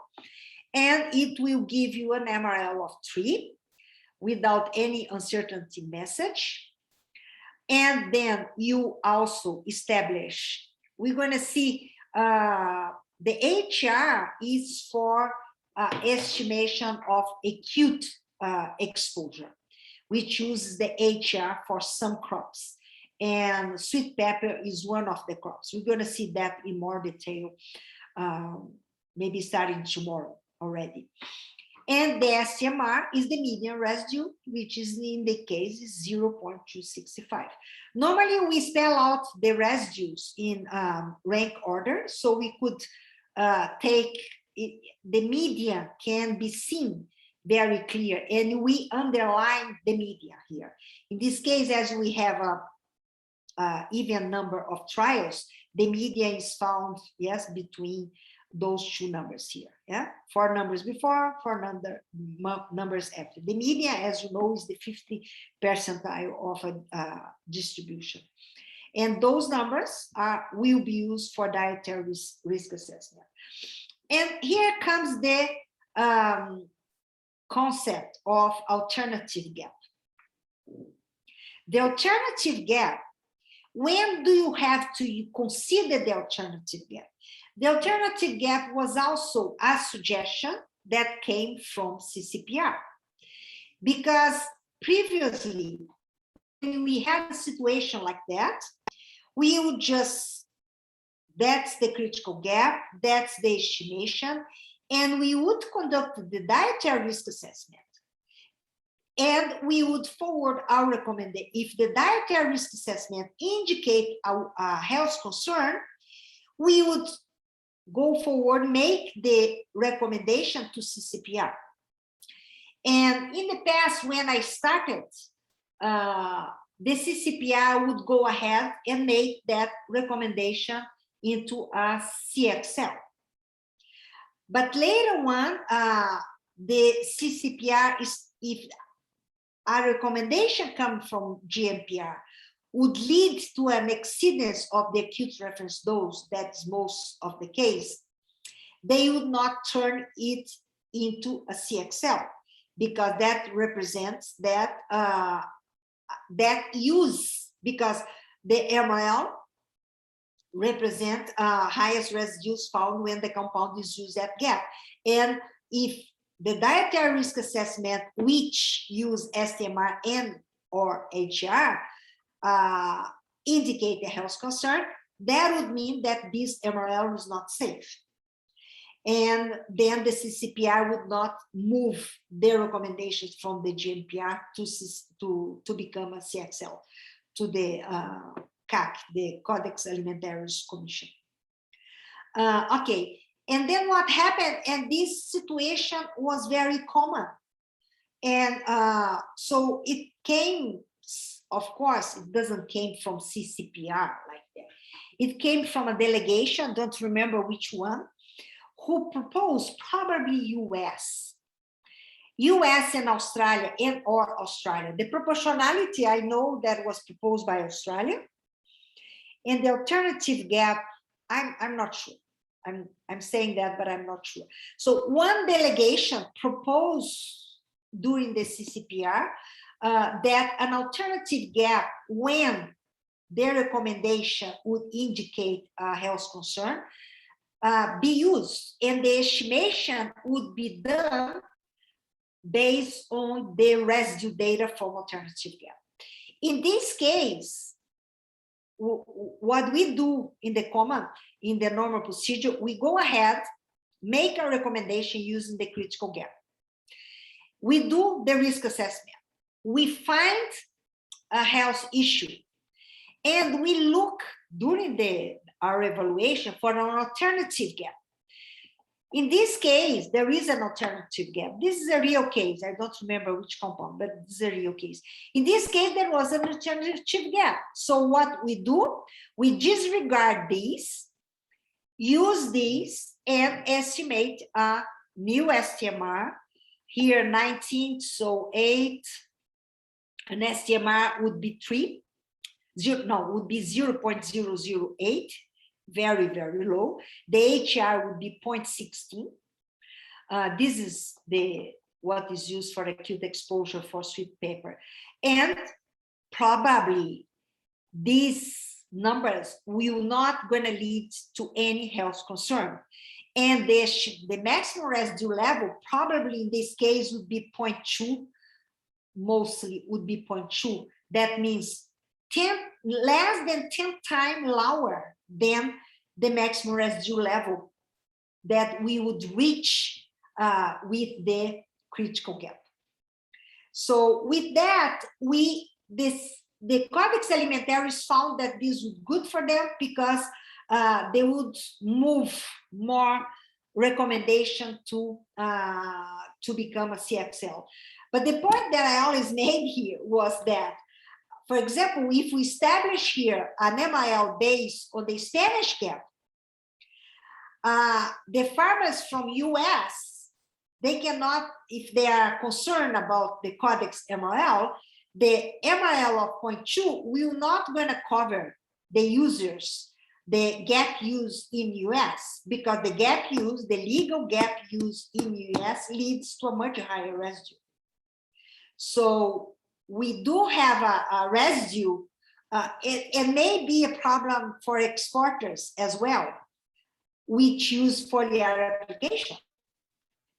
[SPEAKER 5] And it will give you an MRL of 3 without any uncertainty message. And then you also establish, we're going to see the HR is for estimation of acute exposure, which uses the HR for some crops. And sweet pepper is one of the crops. We're going to see that in more detail, maybe starting tomorrow already. And the STMR is the median residue, which is in the case is 0.265. Normally, we spell out the residues in rank order, so we could take it, the median can be seen very clear, and we underline the median here. In this case, as we have a even number of trials, the median is found, yes, between those two numbers here, yeah, 4 numbers before, 4 numbers after. The median, as you know, is the 50th percentile of a distribution, and those numbers will be used for dietary risk assessment. And here comes the concept of alternative gap. The alternative gap, when do you have to consider the alternative gap? The alternative gap was also a suggestion that came from CCPR, because previously, when we had a situation like that, we would just, that's the critical gap, that's the estimation, and we would conduct the dietary risk assessment. And we would forward our recommendation. If the dietary risk assessment indicate a health concern, we would go forward, make the recommendation to CCPR. And in the past, when I started, the CCPR would go ahead and make that recommendation into a CXL. But later on, the CCPR is, if a recommendation comes from GMPR, would lead to an exceedance of the acute reference dose, that's most of the case, they would not turn it into a CXL, because that represents that that use, because the MRL represent highest residues found when the compound is used at gap. And if the dietary risk assessment, which use STMR and or HR, indicate a health concern, that would mean that this MRL is not safe. And then the CCPR would not move their recommendations from the GMPR to become a CXL, to the CAC, the Codex Alimentarius Commission. Okay, and then what happened, and this situation was very common. And so it came, of course, it doesn't came from CCPR like that. It came from a delegation, don't remember which one, who proposed, probably US and Australia, and or Australia. The proportionality, I know that was proposed by Australia. And the alternative gap, I'm not sure. I'm saying that, but I'm not sure. So one delegation proposed during the CCPR that an alternative gap when their recommendation would indicate a health concern be used, and the estimation would be done based on the residue data from alternative gap. In this case, what we do in the normal procedure, we go ahead, make a recommendation using the critical gap. We do the risk assessment. We find a health issue, and we look during our evaluation for an alternative gap. In this case, there is an alternative gap. This is a real case. I don't remember which compound, but this is a real case. In this case, there was an alternative gap. So what we do, we disregard these, use these, and estimate a new STMR. Here, 19, so 8. An STMR would be 3. Would be 0.008. Very, very low. The HR would be 0.16. This is what is used for acute exposure for sweet pepper. And probably these numbers will not going to lead to any health concern. And the maximum residue level probably in this case would be 0.2, mostly would be 0.2. That means less than 10 times lower than the maximum residue level that we would reach with the critical gap. So with that, the Codex Alimentarius found that this was good for them because they would move more recommendation to become a CXL. But the point that I always made here was that, for example, if we establish here an MRL based on the Spanish gap, the farmers from US, they cannot, if they are concerned about the Codex MRL, the MRL of 0.2 will not going to cover the users, the gap use in US, because the gap use, the legal gap use in US leads to a much higher residue. So we do have a residue. It may be a problem for exporters as well, which use foliar application,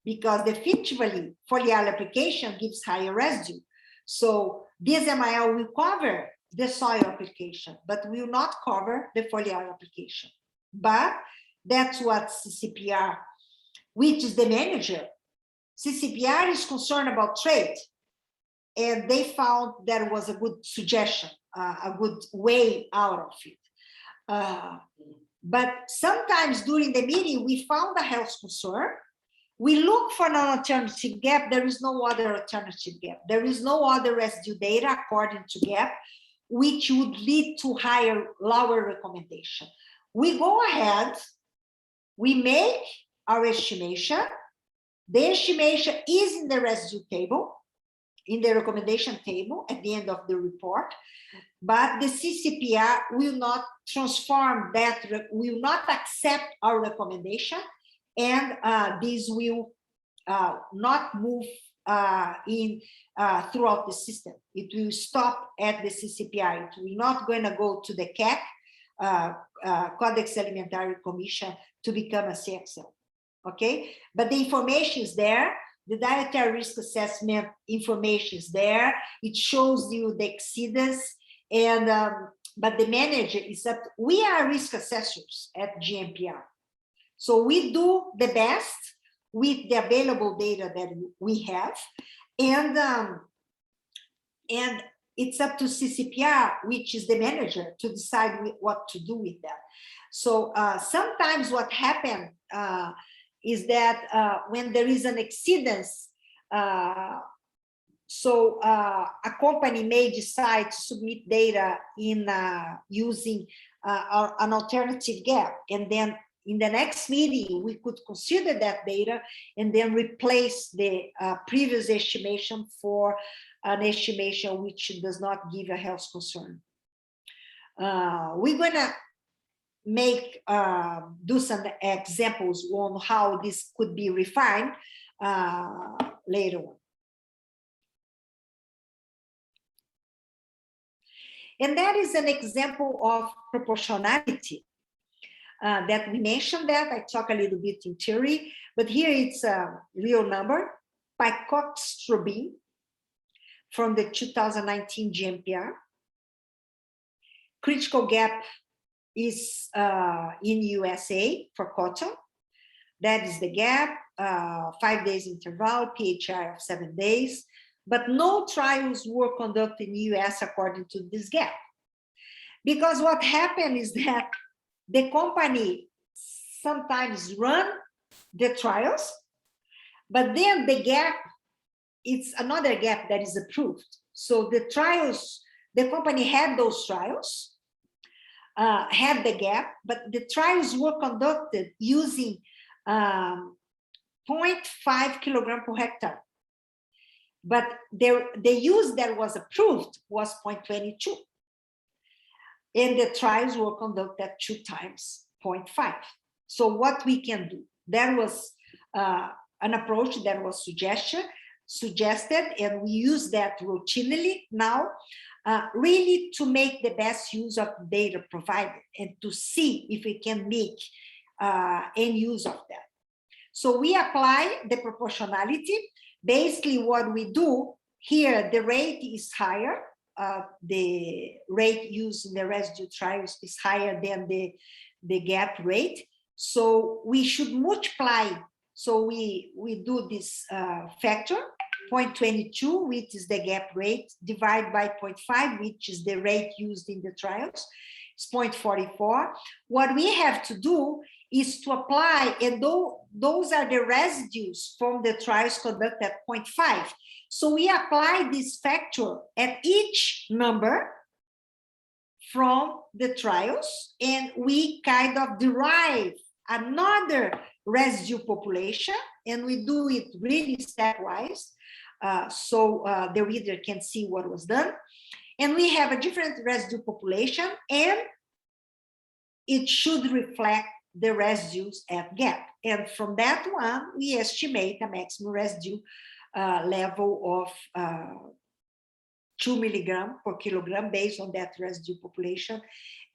[SPEAKER 5] because definitively foliar application gives higher residue. So this MIL will cover the soil application, but will not cover the foliar application. But that's what CCPR, which is the manager, CCPR is concerned about trade. And they found that was a good suggestion, a good way out of it. But sometimes during the meeting, we found a health concern. We look for an alternative gap. There is no other alternative gap. There is no other residue data according to gap, which would lead to lower recommendation. We go ahead, we make our estimation. The estimation is in the residue table, in the recommendation table at the end of the report, but the CCPR will not transform that, will not accept our recommendation, and this will not move throughout the system. It will stop at the CCPR. It will not going to go to the CAC, Codex Alimentarius Commission, to become a CXL, okay? But the information is there. The dietary risk assessment information is there. It shows you the exceedance, and but the manager is up. We are risk assessors at GMPR, so we do the best with the available data that we have, and it's up to CCPR, which is the manager, to decide what to do with that. So sometimes what happens is that when there is an exceedance, so a company may decide to submit data in using an alternative gap, and then in the next meeting we could consider that data and then replace the previous estimation for an estimation which does not give a health concern. We're gonna do some examples on how this could be refined later on. And that is an example of proportionality that we mentioned that. I talk a little bit in theory, but here it's a real number, picoxstrobin from the 2019 GMPR. Critical gap is in USA for cotton. That is the gap, 5 days interval, PHI of 7 days, but no trials were conducted in the US according to this gap. Because what happened is that the company sometimes run the trials, but then the gap, it's another gap that is approved. So the trials, the company had those trials, had the gap, but the trials were conducted using 0.5 kilogram per hectare. But the use that was approved was 0.22. And the trials were conducted 2 times 0.5. So what we can do, there was an approach that was suggested, and we use that routinely now, really to make the best use of the data provided and to see if we can make any use of that. So we apply the proportionality. Basically what we do here, the rate is higher. The rate used in the residue trials is higher than the gap rate. So we should multiply. So we do this factor, 0.22, which is the gap rate, divided by 0.5, which is the rate used in the trials. It's 0.44. What we have to do is to apply, and those are the residues from the trials conducted at 0.5. So we apply this factor at each number from the trials, and we kind of derive another residue population, and we do it really stepwise, so the reader can see what was done. And we have a different residue population, and it should reflect the residues at gap. And from that one, we estimate a maximum residue level of 2 milligram per kilogram based on that residue population,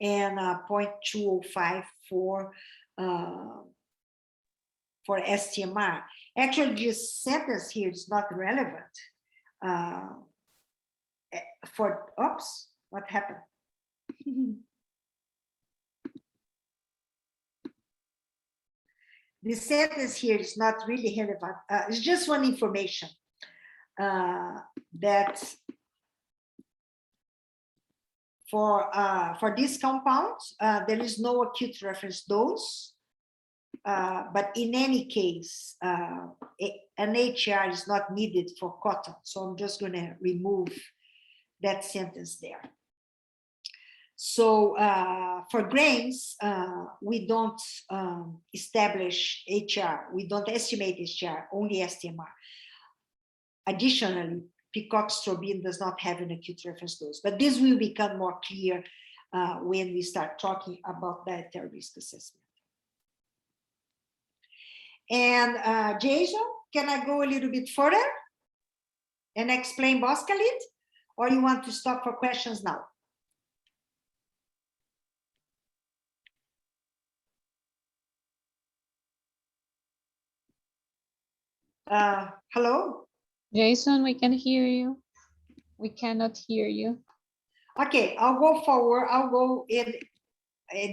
[SPEAKER 5] and 0.205 for STMR. Actually, this sentence here is not relevant. Oops, what happened? This sentence here is not really relevant. It's just one information that for this compound, there is no acute reference dose, but in any case, an HR is not needed for cotton. So I'm just going to remove that sentence there. So for grains, we don't establish HR. We don't estimate HR, only STMR. Additionally, picoxstrobin does not have an acute reference dose, but this will become more clear when we start talking about dietary risk assessment. And Jason, can I go a little bit further and explain Boscalit, or you want to stop for questions now? Hello?
[SPEAKER 3] Jason, we can hear you. We cannot hear you.
[SPEAKER 5] Okay, I'll go forward. I'll go in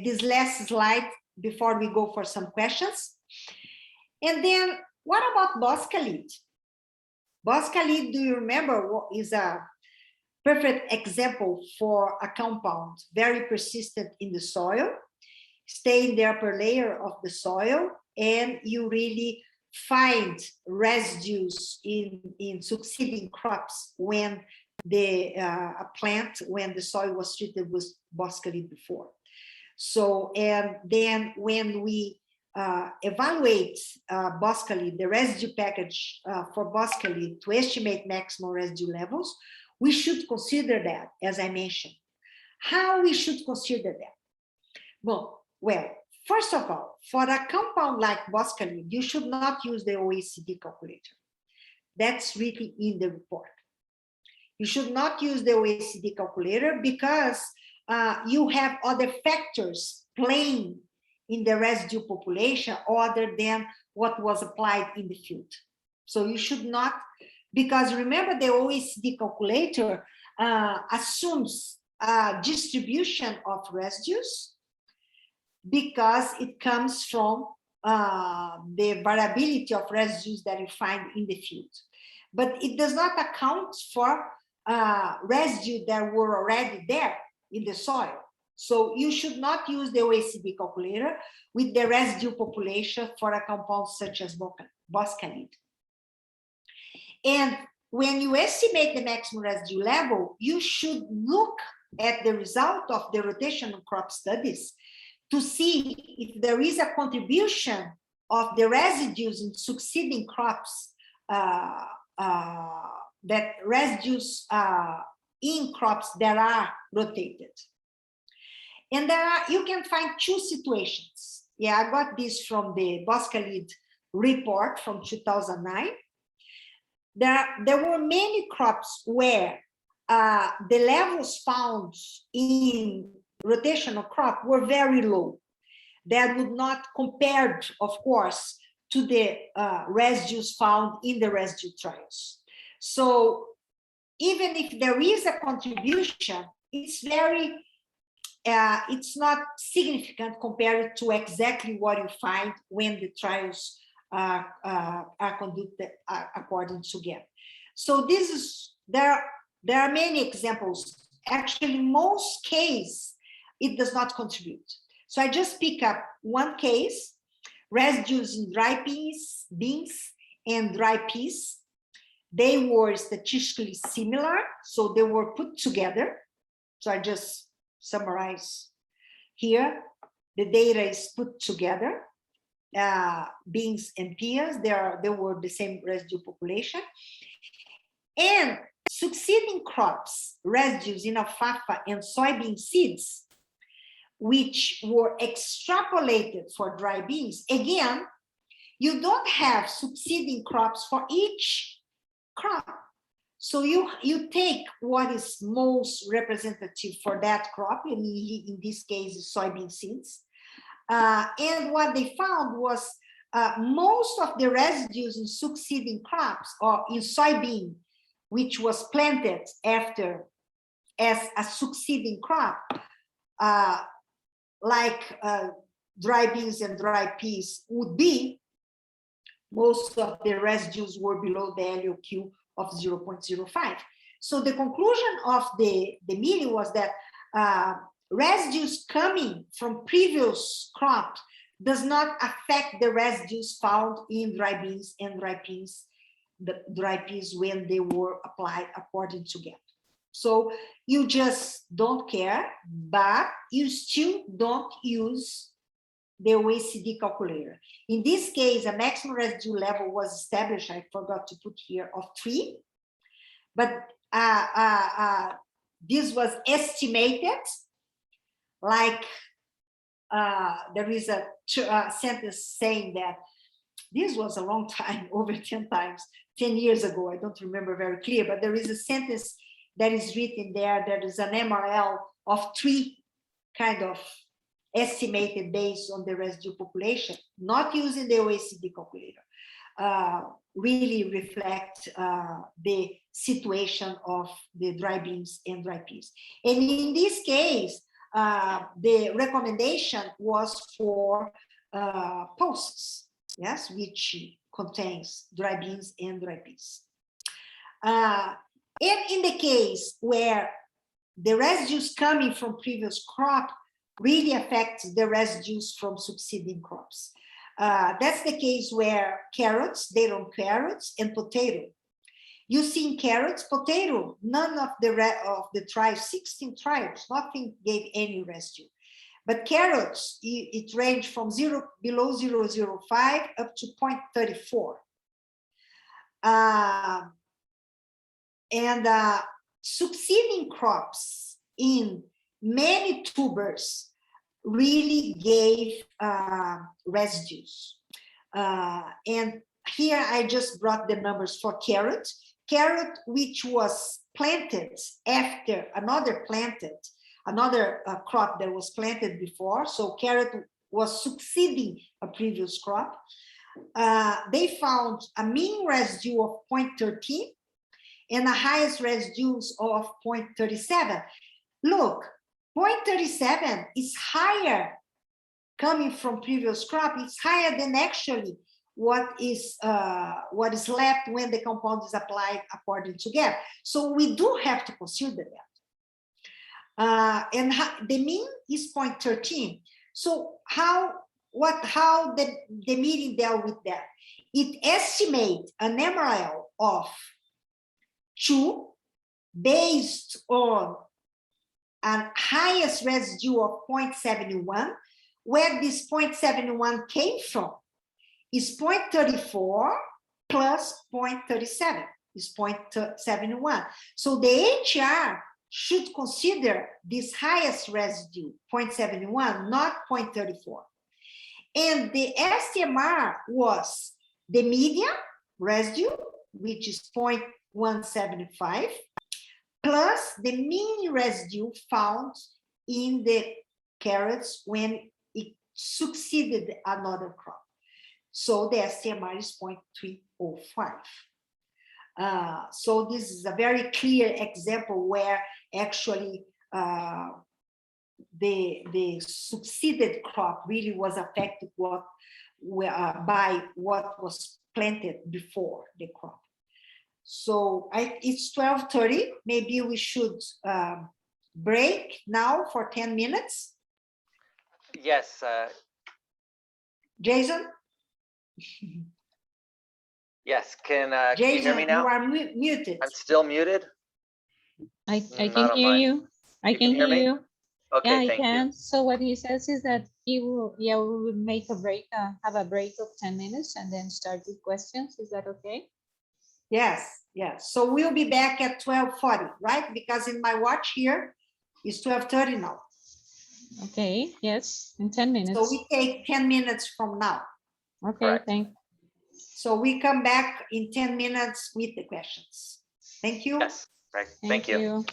[SPEAKER 5] this last slide before we go for some questions. And then what about Boscalit? Boscalit, do you remember, what is a perfect example for a compound very persistent in the soil, stay in the upper layer of the soil, and you really find residues in succeeding crops when the when the soil was treated with Boscalit before. So, and then when we evaluate Boscalit, the residue package for Boscalit to estimate maximum residue levels, we should consider that, as I mentioned. How we should consider that? Well, Well, first of all, for a compound like boscalid, you should not use the OECD calculator. That's written in the report. You should not use the OECD calculator because you have other factors playing in the residue population other than what was applied in the field. So you should not, because remember the OECD calculator assumes a distribution of residues because it comes from the variability of residues that you find in the field. But it does not account for residue that were already there in the soil. So you should not use the OECD calculator with the residue population for a compound such as boscalid. And when you estimate the maximum residue level, you should look at the result of the rotational crop studies to see if there is a contribution of the residues in succeeding crops, that residues in crops that are rotated. And there are, you can find two situations. Yeah, I got this from the boscalid report from 2009. There were many crops where the levels found in rotational crop were very low. That would not compare, of course, to the residues found in the residue trials. So even if there is a contribution, it's very, it's not significant compared to exactly what you find when the trials are conducted according to GAP. So this is, there are many examples. Actually, most cases, it does not contribute. So I just pick up one case, residues in dry beans and dry peas. They were statistically similar, so they were put together. So I just summarize here. The data is put together. Beans and peas, they were the same residue population. And succeeding crops, residues in alfalfa and soybean seeds, which were extrapolated for dry beans. Again, you don't have succeeding crops for each crop. So you take what is most representative for that crop, and in this case, soybean seeds. And what they found was most of the residues in succeeding crops, or in soybean, which was planted after as a succeeding crop, like dry beans and dry peas would be, most of the residues were below the LOQ of 0.05. So the conclusion of the meeting was that residues coming from previous crops does not affect the residues found in dry beans and dry peas, the dry peas when they were applied according to GAP. So you just don't care, but you still don't use the OECD calculator. In this case, a maximum residue level was established, I forgot to put here, of 3, but this was estimated, like there is a sentence saying that this was a long time, over 10 years ago, I don't remember very clear, but there is a sentence that is written there, there is an MRL of 3 kind of estimated based on the residue population, not using the OECD calculator, really reflect the situation of the dry beans and dry peas. And in this case, the recommendation was for posts, yes, which contains dry beans and dry peas. And in the case where the residues coming from previous crop really affects the residues from succeeding crops. That's the case where carrots, data on carrots, and potato. You see in carrots, potato, none of the trials, 16 trials, nothing gave any residue. But carrots, it ranged from below 0.005 up to 0.34. And succeeding crops in many tubers really gave residues. And here I just brought the numbers for carrot. Carrot, which was planted after another crop that was planted before. So carrot was succeeding a previous crop. They found a mean residue of 0.13 and the highest residues of 0.37. Look, 0.37 is higher coming from previous crop. It's higher than actually what is left when the compound is applied according to gap. So we do have to consider that. And the mean is 0.13. So how the meeting dealt with that? It estimates an MRL of 2 based on a highest residue of 0.71. Where this 0.71 came from is 0.34 plus 0.37 is 0.71. So the HR should consider this highest residue, 0.71, not 0.34. And the STMR was the median residue, which is 0.175, plus the mean residue found in the carrots when it succeeded another crop. So the STMR is 0.305. So this is a very clear example where actually the succeeded crop really was affected by what was planted before the crop. So it's 12:30. Maybe we should break now for 10 minutes.
[SPEAKER 4] Yes.
[SPEAKER 5] Jason?
[SPEAKER 4] Yes. Can you
[SPEAKER 5] Jason,
[SPEAKER 4] hear me now?
[SPEAKER 5] you are muted.
[SPEAKER 4] I'm still muted.
[SPEAKER 6] I
[SPEAKER 4] Not
[SPEAKER 6] can
[SPEAKER 4] on
[SPEAKER 6] hear
[SPEAKER 4] mine.
[SPEAKER 6] you. I
[SPEAKER 4] You
[SPEAKER 6] can
[SPEAKER 4] can hear
[SPEAKER 6] hear
[SPEAKER 4] me?
[SPEAKER 6] you.
[SPEAKER 4] Okay,
[SPEAKER 6] Yeah, I
[SPEAKER 4] thank
[SPEAKER 6] can.
[SPEAKER 4] you.
[SPEAKER 6] So what he says is that we will make a break, have a break of 10 minutes and then start with questions. Is that okay?
[SPEAKER 5] Yes, yes. So we'll be back at 12:40, right? Because in my watch here, it's 12:30 now.
[SPEAKER 6] Okay, yes, in 10 minutes.
[SPEAKER 5] So we take 10 minutes from now.
[SPEAKER 6] Okay,
[SPEAKER 4] Correct.
[SPEAKER 5] So we come back in 10 minutes with the questions. Thank you.
[SPEAKER 4] Yes. Right. Thank you.
[SPEAKER 6] you.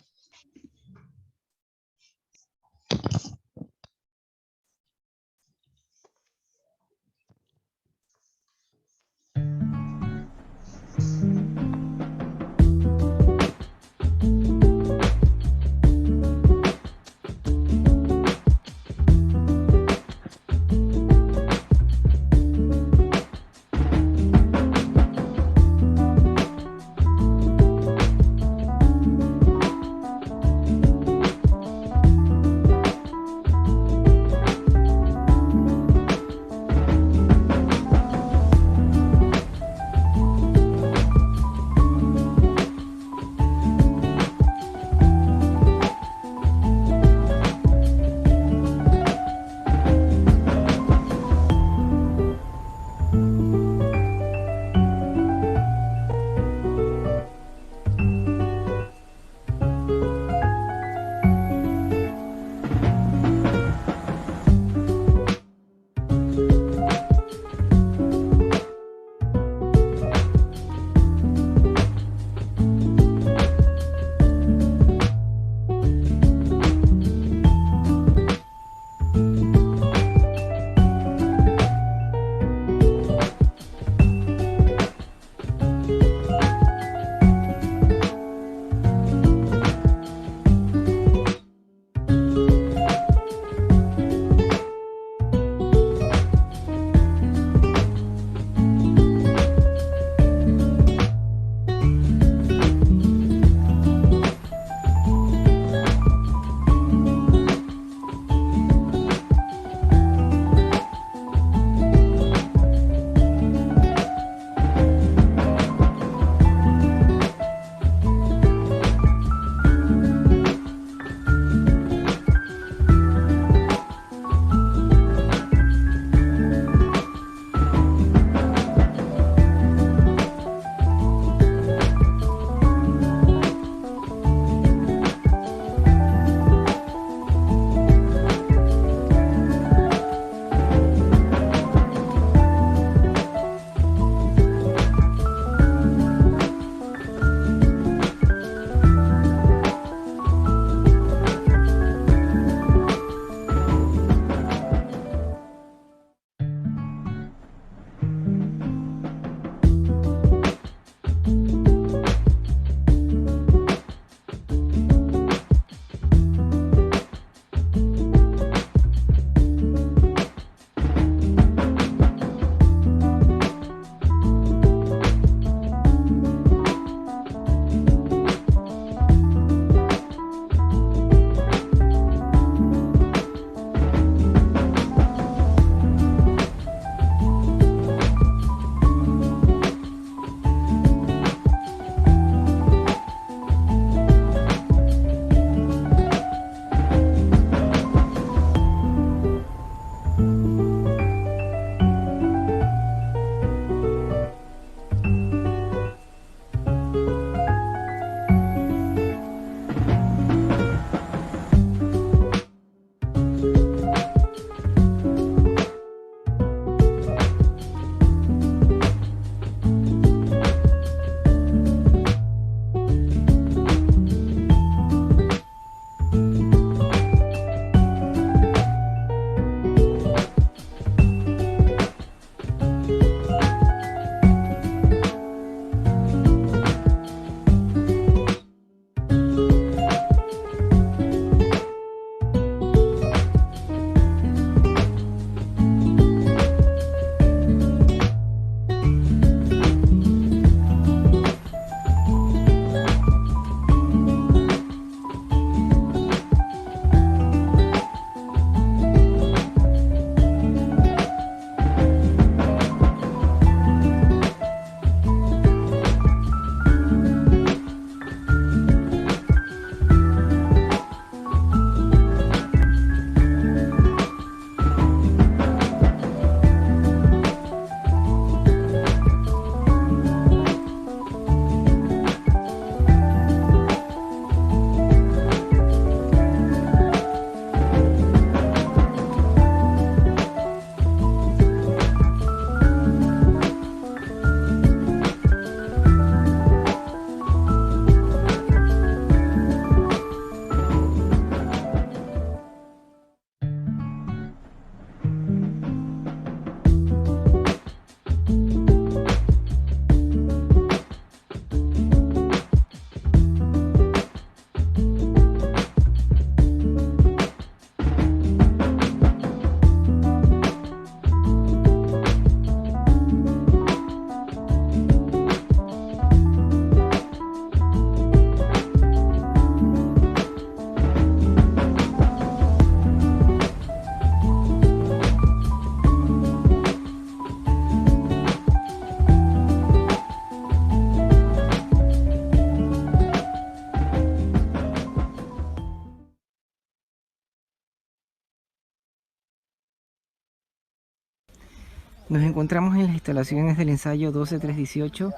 [SPEAKER 7] Nos encontramos en las instalaciones del ensayo 12318-19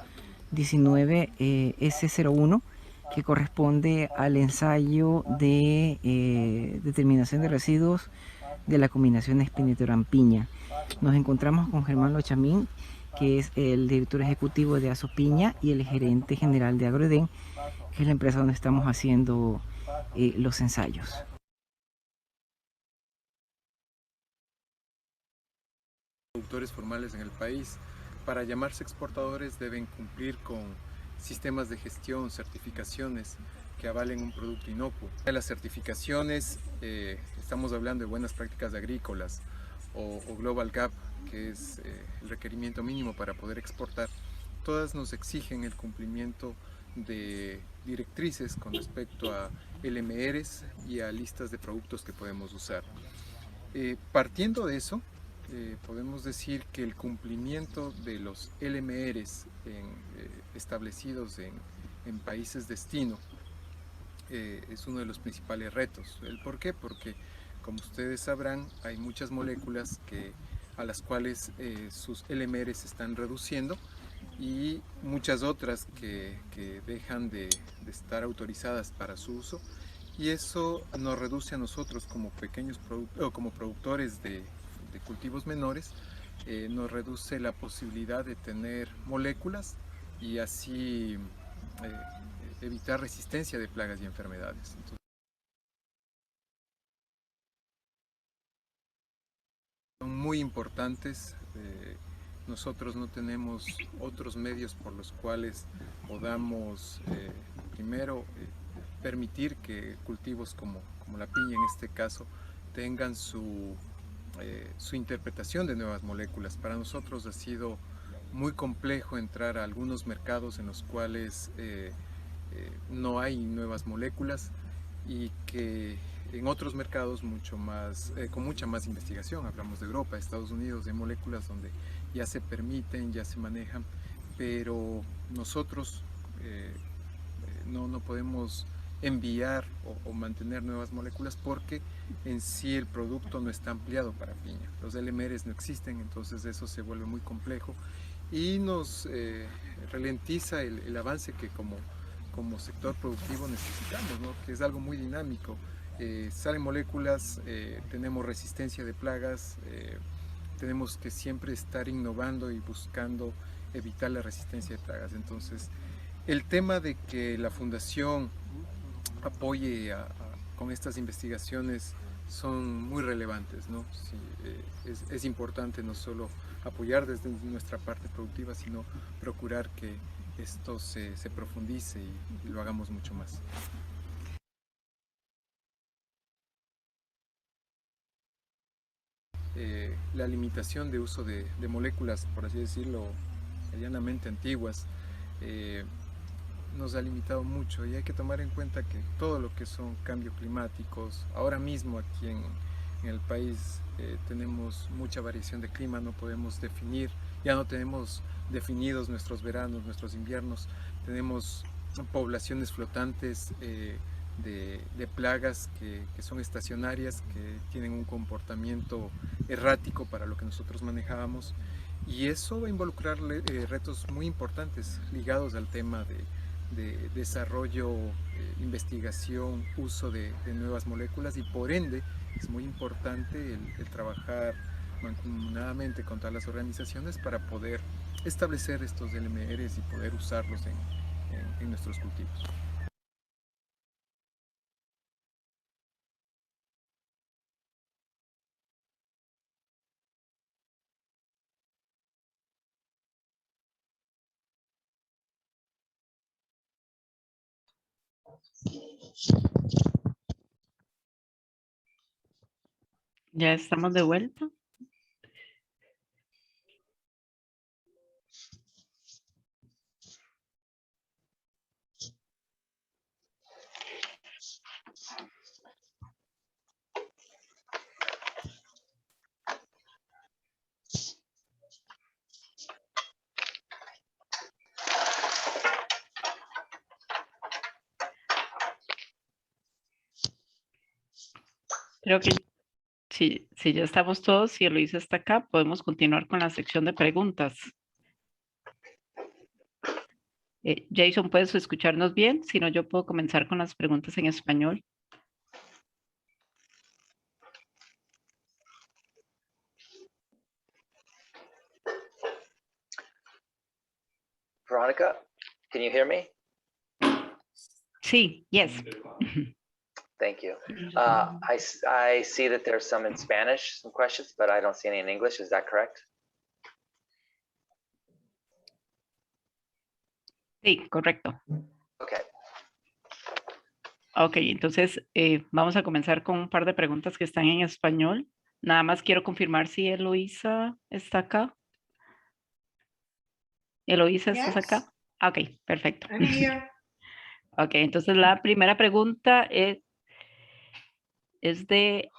[SPEAKER 7] S01, que corresponde al ensayo de determinación de residuos de la combinación espinetoram-piña. Nos encontramos con Germán Lochamín, que es el director ejecutivo de Asopiña y el gerente general de Agroedén, que es la empresa donde estamos haciendo los ensayos.
[SPEAKER 8] Productores formales en el país, para llamarse exportadores deben cumplir con sistemas de gestión, certificaciones que avalen un producto inocuo. De las certificaciones estamos hablando de buenas prácticas agrícolas o Global Gap, que es el requerimiento mínimo para poder exportar. Todas nos exigen el cumplimiento de directrices con respecto a LMRs y a listas de productos que podemos usar. Partiendo de eso, podemos decir que el cumplimiento de los LMRs establecidos en países destino es uno de los principales retos. ¿El por qué? Porque, como ustedes sabrán, hay muchas moléculas a las cuales sus LMRs se están reduciendo y muchas otras que dejan de estar autorizadas para su uso, y eso nos reduce a nosotros como como productores de cultivos menores, nos reduce la posibilidad de tener moléculas y así evitar resistencia de plagas y enfermedades. Entonces, son muy importantes. Nosotros no tenemos otros medios por los cuales podamos primero permitir que cultivos como la piña en este caso tengan su interpretación de nuevas moléculas. Para nosotros ha sido muy complejo entrar a algunos mercados en los cuales no hay nuevas moléculas y que en otros mercados con mucha más investigación, hablamos de Europa, Estados Unidos, de moléculas donde ya se permiten, ya se manejan, pero nosotros no podemos enviar o mantener nuevas moléculas porque en sí el producto no está ampliado para piña. Los LMRs no existen, entonces eso se vuelve muy complejo y nos ralentiza el avance que como sector productivo necesitamos, ¿no? Que es algo muy dinámico. Salen moléculas, tenemos resistencia de plagas, tenemos que siempre estar innovando y buscando evitar la resistencia de plagas. Entonces, el tema de que la fundación apoye con estas investigaciones son muy relevantes, ¿no? Sí, es importante no solo apoyar desde nuestra parte productiva, sino procurar que esto se profundice y lo hagamos mucho más. La limitación de uso de moléculas, por así decirlo, medianamente antiguas, nos ha limitado mucho, y hay que tomar en cuenta que todo lo que son cambios climáticos, ahora mismo aquí en el país tenemos mucha variación de clima, no podemos definir, ya no tenemos definidos nuestros veranos, nuestros inviernos, tenemos poblaciones flotantes de plagas que son estacionarias, que tienen un comportamiento errático para lo que nosotros manejábamos, y eso va a involucrar retos muy importantes ligados al tema de desarrollo, investigación, uso de nuevas moléculas, y por ende es muy importante el trabajar mancomunadamente con todas las organizaciones para poder establecer estos LMRs y poder usarlos en nuestros cultivos.
[SPEAKER 1] Ya estamos de vuelta. Creo que sí. si ya estamos todos, si Eloisa está acá, podemos continuar con la sección de preguntas. Jason, ¿puedes escucharnos bien? Si no, yo puedo comenzar con las preguntas en español.
[SPEAKER 4] Veronica, can you hear me?
[SPEAKER 1] Sí, yes.
[SPEAKER 4] Thank you. I see that there's some in Spanish, some questions, but I don't see any in English. Is that correct?
[SPEAKER 1] Sí, correcto.
[SPEAKER 4] Okay.
[SPEAKER 1] Ok, entonces vamos a comenzar con un par de preguntas que están en español. Nada más quiero confirmar si Eloisa está acá. Eloisa, ¿estás
[SPEAKER 5] Yes.
[SPEAKER 1] acá? Ok, perfecto.
[SPEAKER 5] I'm here.
[SPEAKER 1] Ok, entonces la primera pregunta es de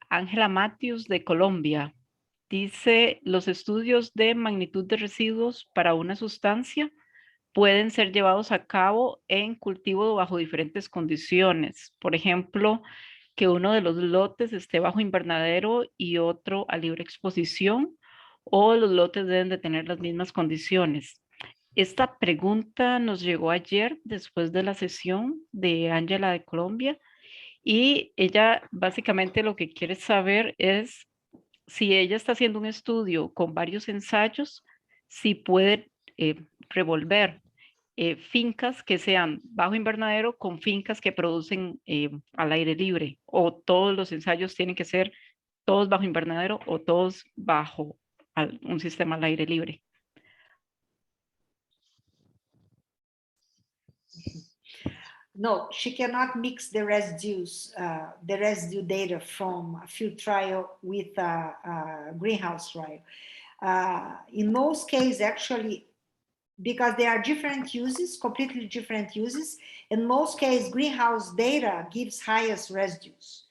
[SPEAKER 1] Ángela Matius de Colombia. Dice, los estudios de magnitud de residuos para una sustancia pueden ser llevados a cabo en cultivo bajo diferentes condiciones. Por ejemplo, que uno de los lotes esté bajo invernadero y otro a libre exposición, o los lotes deben de tener las mismas condiciones. Esta pregunta nos llegó ayer después de la sesión de Ángela de Colombia y ella básicamente lo que quiere saber es si ella está haciendo un estudio con varios ensayos, si puede revolver fincas que sean bajo invernadero con fincas que producen al aire libre, o todos los ensayos tienen que ser todos bajo invernadero o todos bajo un sistema al aire libre.
[SPEAKER 5] No, she cannot mix the residues, the residue data from a field trial with a greenhouse trial. In most cases, actually, because there are different uses, completely different uses, in most cases, greenhouse data gives highest residues.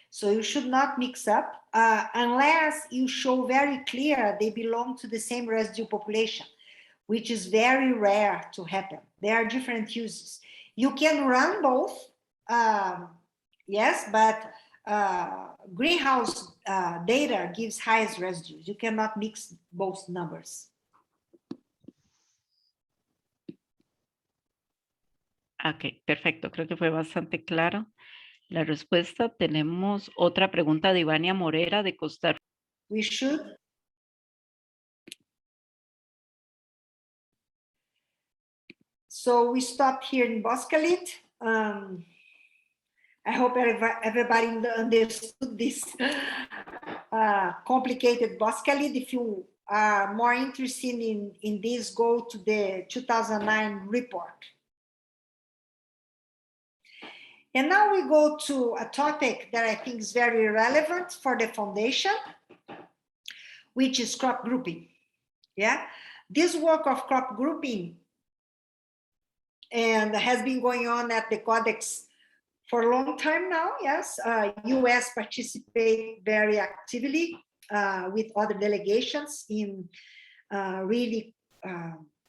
[SPEAKER 5] So you should not mix up unless you show very clear they belong to the same residue population, which is very rare to happen. There are different uses. You can run both, yes, but greenhouse data gives highest residues. You cannot mix both numbers.
[SPEAKER 1] Ok, perfecto. Creo que fue bastante claro la respuesta. Tenemos otra pregunta de Ivania Morera de Costa Rica.
[SPEAKER 5] We should. So we stopped here in Boscalit. I hope everybody understood this complicated Boscalit. If you are more interested in this, go to the 2009 report. And now we go to a topic that I think is very relevant for the foundation, which is crop grouping. Yeah, this work of crop grouping and has been going on at the Codex for a long time now. Yes, US participate very actively with other delegations in really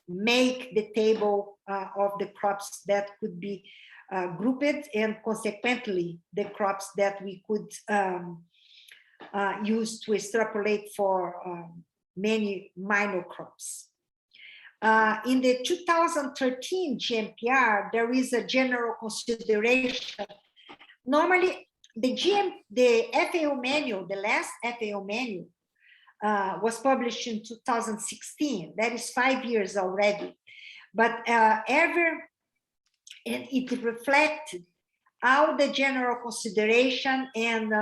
[SPEAKER 5] make the table of the crops that could be grouped, and consequently the crops that we could use to extrapolate for many minor crops. In the 2013 GMPR, there is a general consideration. Normally, the FAO manual, the last FAO manual, was published in 2016. That is 5 years already. But and it reflected all the general consideration and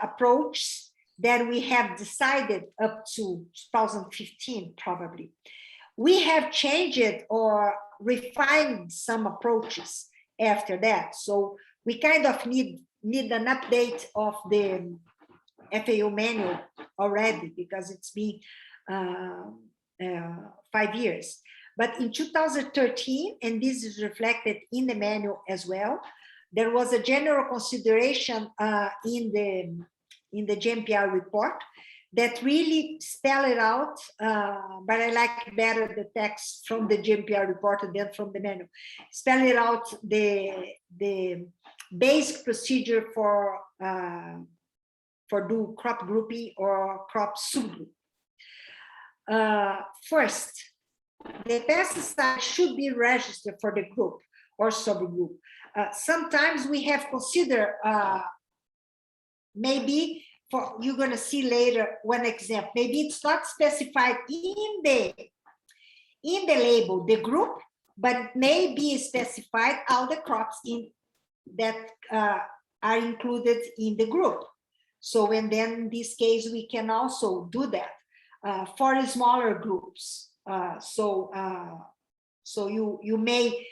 [SPEAKER 5] approach that we have decided up to 2015, probably. We have changed or refined some approaches after that. So we kind of need an update of the FAO manual already, because it's been 5 years. But in 2013, and this is reflected in the manual as well, there was a general consideration in the GMPR report that really spell it out, but I like better the text from the GMPR report than from the manual. Spell it out the basic procedure for do crop grouping or crop subgroup. First, the pesticide should be registered for the group or subgroup. Sometimes we have considered maybe you're going to see later one example. Maybe it's not specified in the label, the group, but it may be specified all the crops that are included in the group. So, and then in this case, we can also do that for the smaller groups. So you may,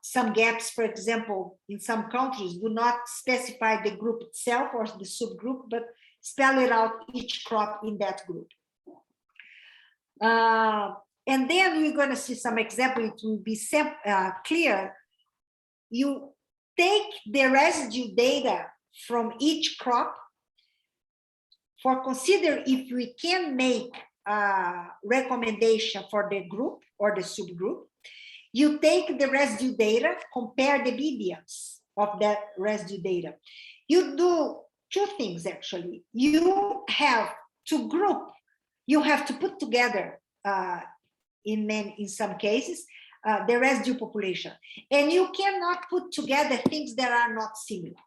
[SPEAKER 5] some gaps, for example, in some countries do not specify the group itself or the subgroup, but spell it out each crop in that group. And then we're going to see some example. It will be clear. You take the residue data from each crop for consider if we can make a recommendation for the group or the subgroup. You take the residue data, compare the medians of that residue data. You do two things actually. You have to group, you have to put together in some cases the residue population, and you cannot put together things that are not similar.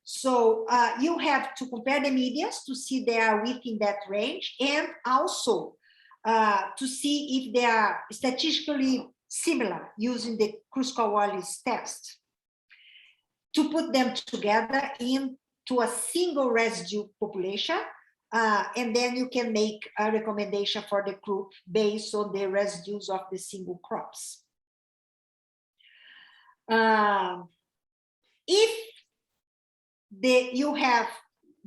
[SPEAKER 5] So you have to compare the medians to see they are within that range, and also to see if they are statistically similar using the Kruskal-Wallis test, to put them together into a single residue population, and then you can make a recommendation for the group based on the residues of the single crops. If you have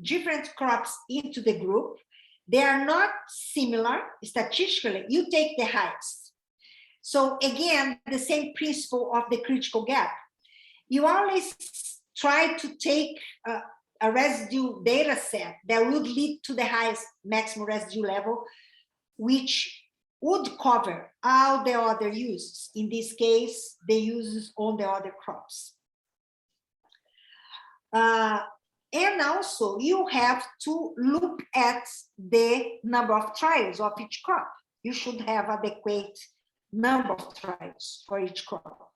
[SPEAKER 5] different crops into the group, they are not similar statistically, you take the highest. So again, the same principle of the critical gap. You always try to take a residue data set that would lead to the highest maximum residue level, which would cover all the other uses. In this case, the uses on the other crops. And also you have to look at the number of trials of each crop. You should have adequate number of trials for each crop.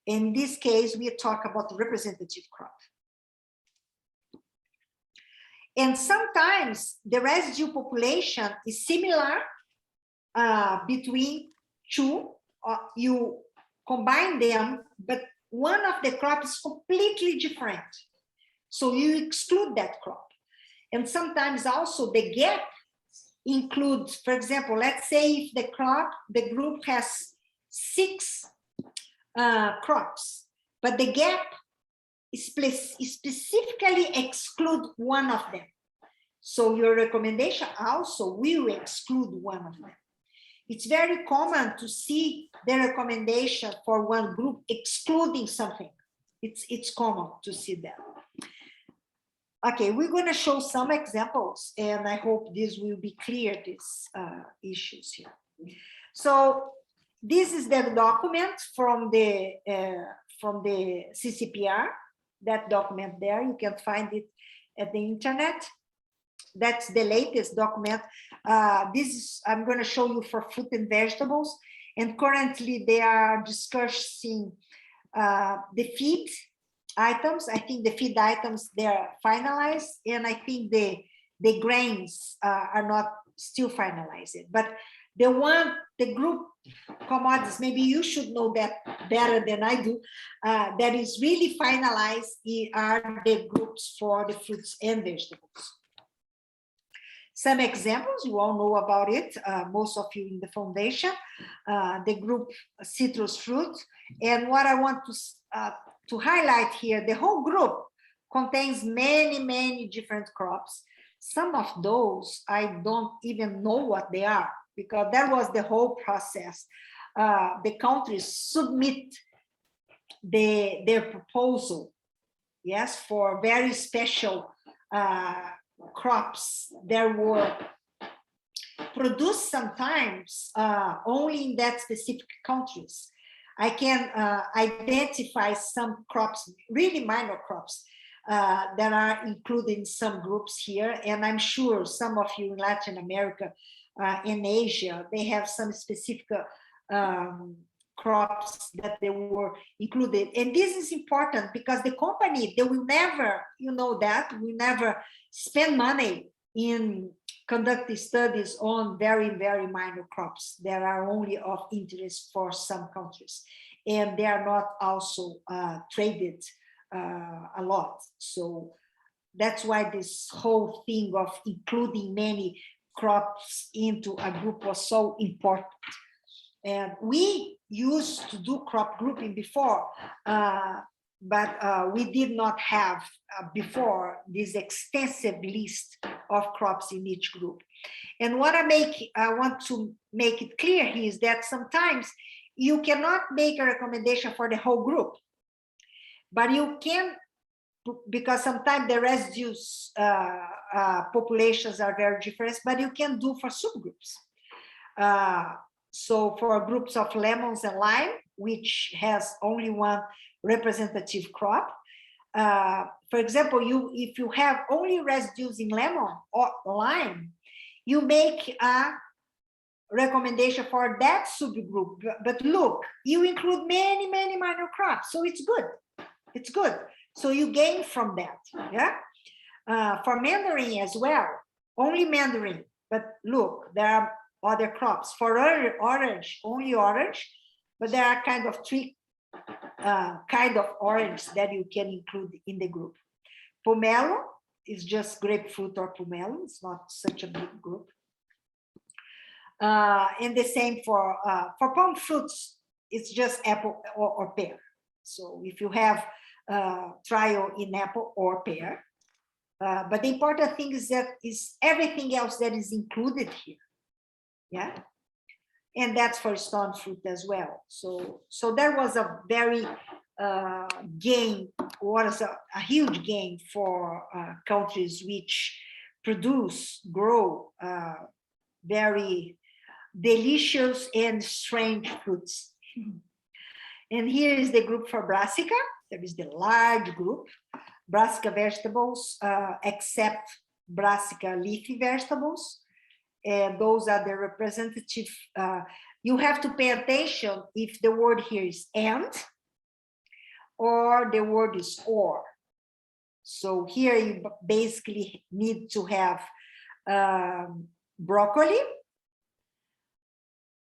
[SPEAKER 5] In this case, we talk about the representative crop. And sometimes the residue population is similar between two, you combine them, but one of the crops is completely different. So you exclude that crop. And sometimes also the gap includes, for example, let's say if the group has 6 crops, but the gap specifically exclude one of them. So your recommendation also will exclude one of them. It's very common to see the recommendation for one group excluding something. It's common to see that. Okay, we're going to show some examples, and I hope this will be clear, these issues here. So this is the document from the CCPR. That document there, you can find it at the internet. That's the latest document. This is, I'm going to show you for fruit and vegetables. And currently they are discussing the feed items. I think the feed items, they're finalized. And I think the grains are not still finalized. But the group commodities, maybe you should know that better than I do, that is really finalized are the groups for the fruits and vegetables. Some examples, you all know about it, most of you in the foundation, the group citrus fruit. And what I want to highlight here, the whole group contains many, many different crops. Some of those, I don't even know what they are, because that was the whole process. The countries submit their proposal, yes, for very special crops that were produced sometimes only in that specific countries. I can identify some crops, really minor crops, that are included in some groups here. And I'm sure some of you in Latin America, in Asia, they have some specific crops that they were included. And this is important because the company, they will never, you know that, will never spend money in conducting studies on very, very minor crops that are only of interest for some countries. And they are not also traded a lot. So that's why this whole thing of including many crops into a group was so important. And we used to do crop grouping before, but we did not have before this extensive list of crops in each group. And what I want to make it clear here is that sometimes you cannot make a recommendation for the whole group, but you can, because sometimes the residues populations are very different, but you can do for subgroups. So for groups of lemons and lime, which has only one representative crop, for example, if you have only residues in lemon or lime, you make a recommendation for that subgroup. But look, you include many, many minor crops, so it's good. It's good. So you gain from that. Yeah. For mandarin as well, only mandarin. But look, there are other crops. For orange, only orange, but there are kind of three kind of orange that you can include in the group. Pomelo is just grapefruit or pomelo. It's not such a big group. And the same for palm fruits, it's just apple or pear. So if you have trial in apple or pear, but the important thing is that is everything else that is included here. Yeah, and that's for stone fruit as well. So there was a very gain, was a huge gain for countries which grow very delicious and strange fruits. And here is the group for brassica. There is the large group, brassica vegetables, except brassica leafy vegetables. And those are the representative. You have to pay attention if the word here is and or the word is or. So here you basically need to have broccoli,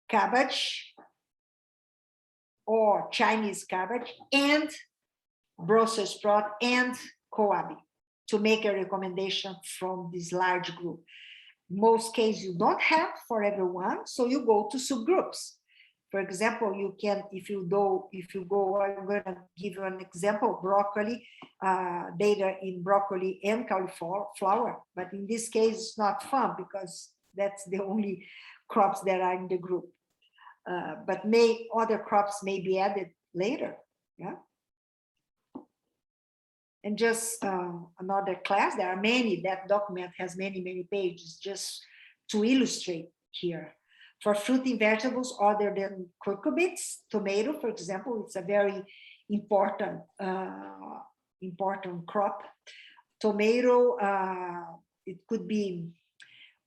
[SPEAKER 5] cabbage, or Chinese cabbage, and Brussels sprout and koabi to make a recommendation from this large group. Most cases you don't have for everyone, so you go to subgroups. For example, you can, if you go, I'm going to give you an example, broccoli, data in broccoli and cauliflower, but in this case, it's not fun because that's the only crops that are in the group. But other crops may be added later, yeah? And just another class, there are many, that document has many, many pages just to illustrate here. For fruiting vegetables other than cucurbits, tomato, for example, it's a very important crop. Tomato, it could be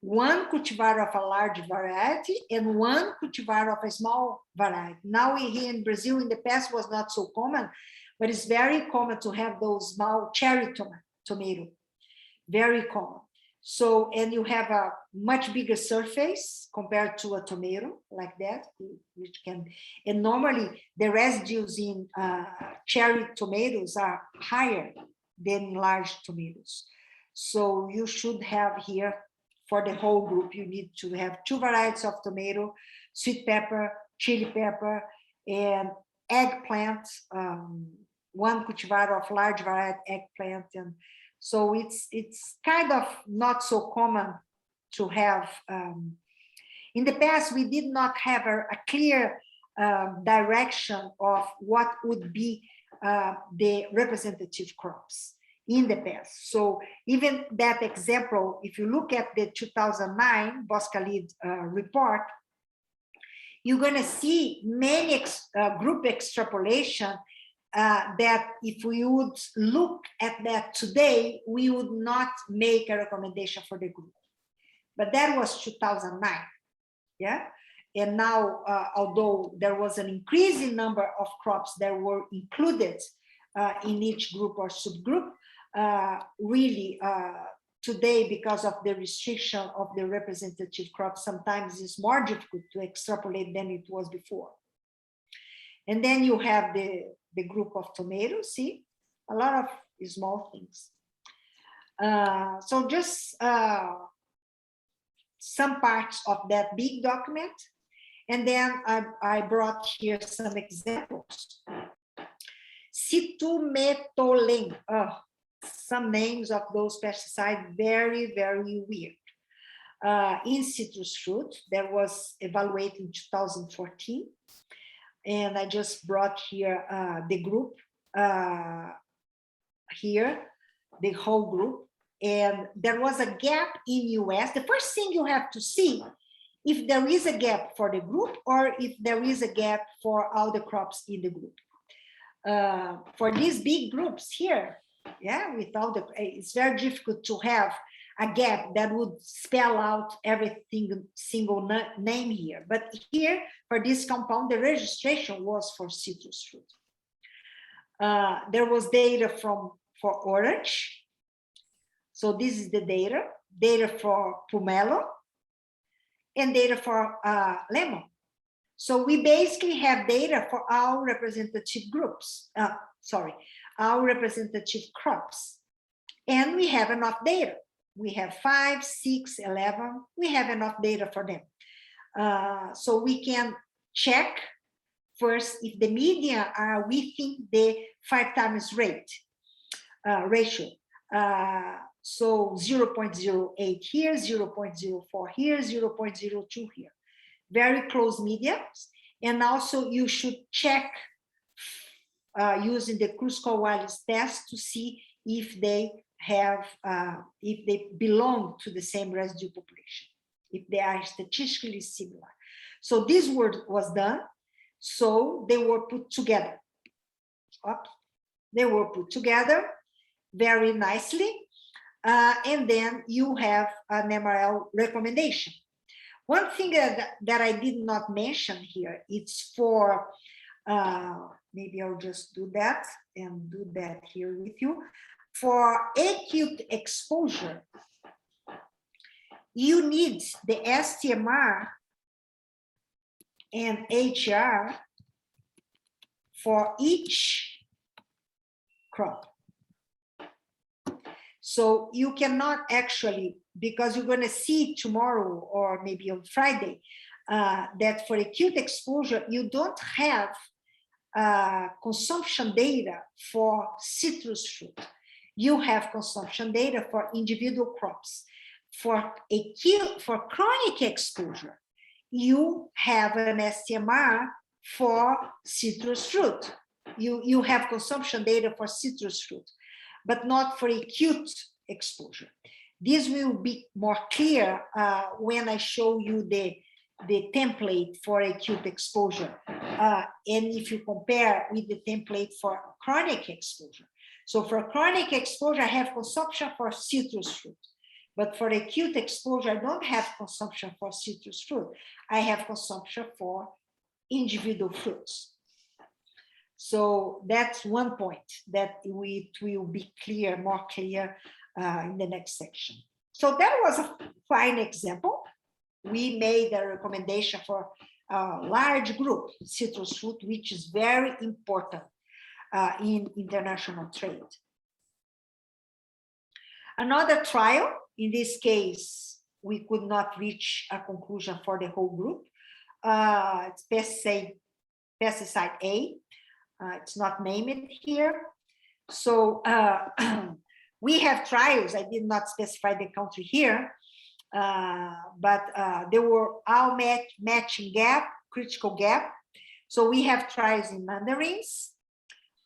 [SPEAKER 5] one cultivar of a large variety and one cultivar of a small variety. Now here in Brazil, in the past was not so common, but it's very common to have those small cherry tomato, very common. So, and you have a much bigger surface compared to a tomato like that, which can, and normally the residues in cherry tomatoes are higher than large tomatoes. So you should have here, for the whole group, you need to have 2 varieties of tomato, sweet pepper, chili pepper, and eggplant, 1 cultivar of large variety eggplant. And so it's kind of not so common to have. In the past, we did not have a clear direction of what would be the representative crops in the past. So even that example, if you look at the 2009 Boscalid report, you're going to see many group extrapolation that if we would look at that today, we would not make a recommendation for the group. But that was 2009, yeah? And now, although there was an increasing number of crops that were included in each group or subgroup, really today, because of the restriction of the representative crops, sometimes it's more difficult to extrapolate than it was before. And then you have the group of tomatoes, see, a lot of small things. So just some parts of that big document. And then I brought here some examples. Citometolen, some names of those pesticides, very, very weird. In citrus fruit, that was evaluated in 2014. And I just brought here the group here, the whole group. And there was a gap in US. The first thing you have to see if there is a gap for the group or if there is a gap for all the crops in the group. For these big groups here, yeah, with all the, it's very difficult to have a gap that would spell out everything, single name here. But here, for this compound, the registration was for citrus fruit. There was data for orange. So this is the data for pomelo, and data for lemon. So we basically have data for our representative groups, our representative crops. And we have enough data. We have 5, 6, 11, we have enough data for them. So we can check first if the median are within the 5 times rate ratio. So 0.08 here, 0.04 here, 0.02 here. Very close medians. And also you should check using the Cruz-Coalho test to see if they have, if they belong to the same residue population, if they are statistically similar. So this work was done. So they were put together. They were put together very nicely. And then you have an MRL recommendation. One thing that I did not mention here, it's for, maybe I'll just do that and do that here with you. For acute exposure, you need the STMR and HR for each crop. So you cannot actually, because you're going to see tomorrow or maybe on Friday, that for acute exposure, you don't have consumption data for citrus fruit. You have consumption data for individual crops. For chronic exposure, you have an STMR for citrus fruit. You have consumption data for citrus fruit, but not for acute exposure. This will be more clear when I show you the template for acute exposure. And if you compare with the template for chronic exposure. So for chronic exposure, I have consumption for citrus fruit. But for acute exposure, I don't have consumption for citrus fruit. I have consumption for individual fruits. So that's one point that it will be clear, more clear in the next section. So that was a fine example. We made a recommendation for a large group, citrus fruit, which is very important in international trade. Another trial, in this case, we could not reach a conclusion for the whole group. It's pesticide A. It's not named here. So we have trials. I did not specify the country here, but they were all matching gap, critical gap. So we have trials in mandarins,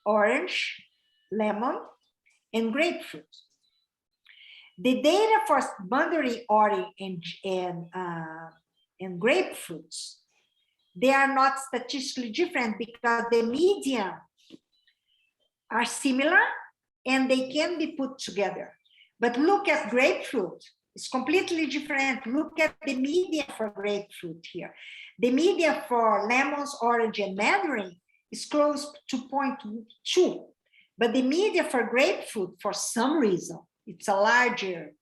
[SPEAKER 5] orange, lemon, and grapefruit. The data for mandarin, orange, and grapefruits they are not statistically different because the median are similar and they can be put together. But look at grapefruit, it's completely different. Look at the median for grapefruit here. The median for lemons, orange, and mandarin is close to 0.2, but the median for grapefruit, for some reason, it's a larger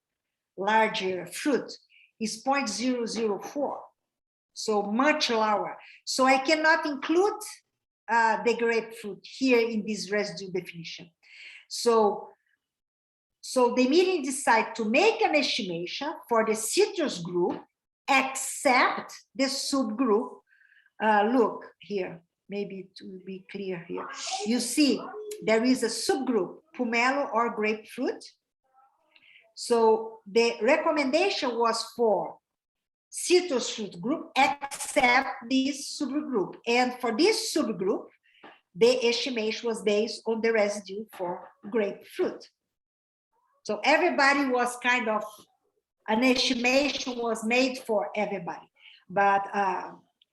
[SPEAKER 5] fruit, is 0.004, so much lower. So I cannot include the grapefruit here in this residue definition. So the meeting decided to make an estimation for the citrus group, except the subgroup. Look here, maybe to be clear here. You see, there is a subgroup, pomelo or grapefruit. So the recommendation was for citrus fruit group, except this subgroup. And for this subgroup, the estimation was based on the residue for grapefruit. So everybody was kind of, an estimation was made for everybody. But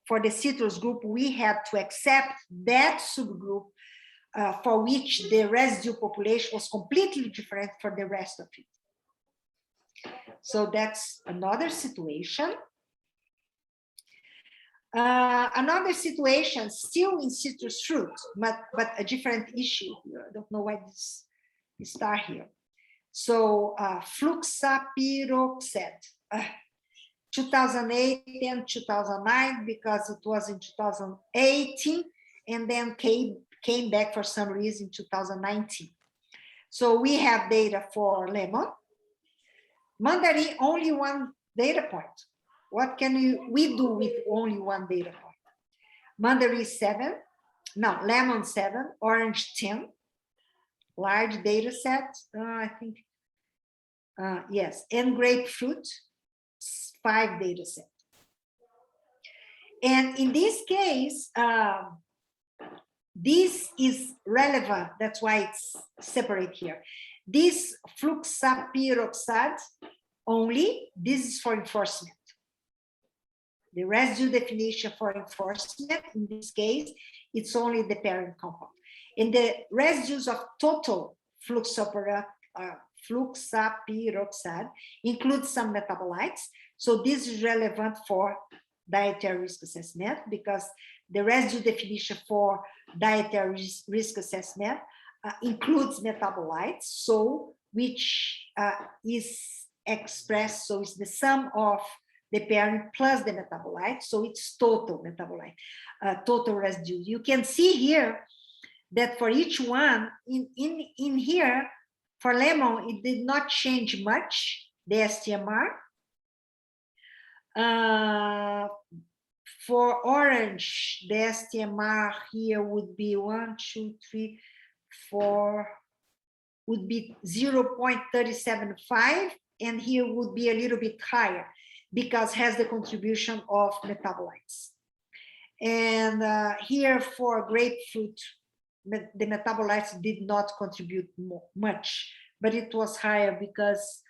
[SPEAKER 5] for the citrus group, we had to accept that subgroup for which the residue population was completely different from the rest of it. So that's another situation. Another situation, still in citrus fruit, but a different issue here. I don't know why this start here. So fluxapyroxad, 2008 and 2009, because it was in 2018, and then came back for some reason in 2019. So we have data for lemon. Mandarin, only one data point. What can we do with only one data point? Mandarin 7, no, lemon 7, orange 10, large data set, I think, yes, and grapefruit, 5 data set. And in this case, this is relevant, that's why it's separate here. This fluxapyroxad only, this is for enforcement. The residue definition for enforcement, in this case, it's only the parent compound. And the residues of total fluxapyroxad include some metabolites. So this is relevant for dietary risk assessment, because the residue definition for dietary risk assessment includes metabolites, so which is expressed, so it's the sum of the parent plus the metabolite, so it's total metabolite, total residue. You can see here that for each one, in here, for lemon, it did not change much, the STMR. For orange, the STMR here would be 1, 2, 3, 4, would be 0.375, and here would be a little bit higher, because has the contribution of metabolites. And here for grapefruit, the metabolites did not contribute much, but it was higher because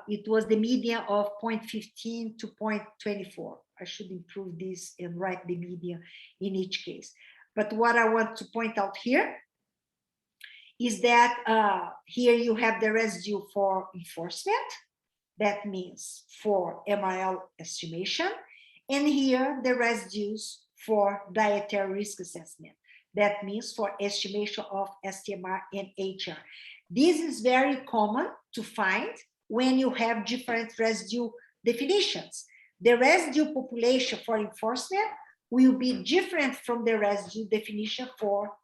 [SPEAKER 5] it was the median of 0.15 to 0.24. I should improve this and write the median in each case. But what I want to point out here is that here you have the residue for enforcement. That means for MRL estimation, and here the residues for dietary risk assessment. That means for estimation of STMR and HR. This is very common to find when you have different residue definitions. The residue population for enforcement will be different from the residue definition for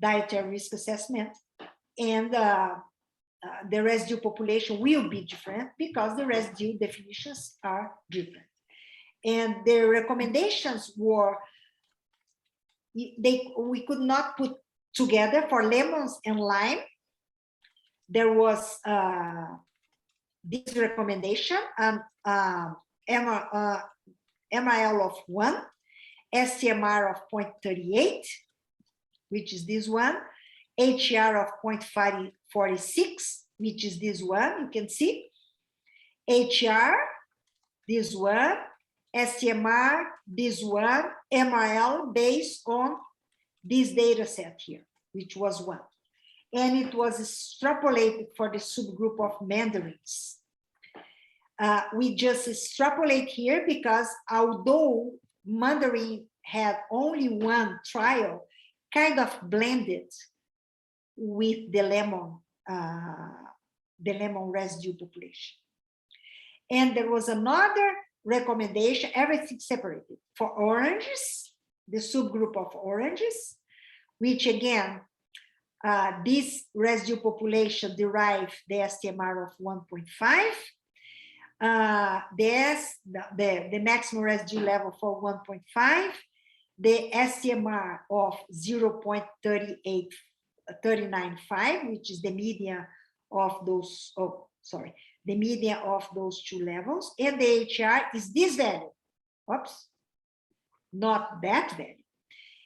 [SPEAKER 5] dietary risk assessment, and the residue population will be different because the residue definitions are different. And the recommendations were, we could not put together for lemons and lime. There was this recommendation, MRL of 1, STMR of 0.38, which is this one, HR of 0.46, which is this one, you can see. HR, this one, STMR, this one, MRL, based on this data set here, which was 1. And it was extrapolated for the subgroup of mandarins. We just extrapolate here because although mandarin had only 1 trial, kind of blended with the lemon residue population. And there was another recommendation, everything separated. For oranges, the subgroup of oranges, which again, this residue population derived the STMR of 1.5. The maximum residue level for 1.5, the STMR of 0.395, which is the median of those, the median of those 2 levels, and the HR is this value. Oops, not that value.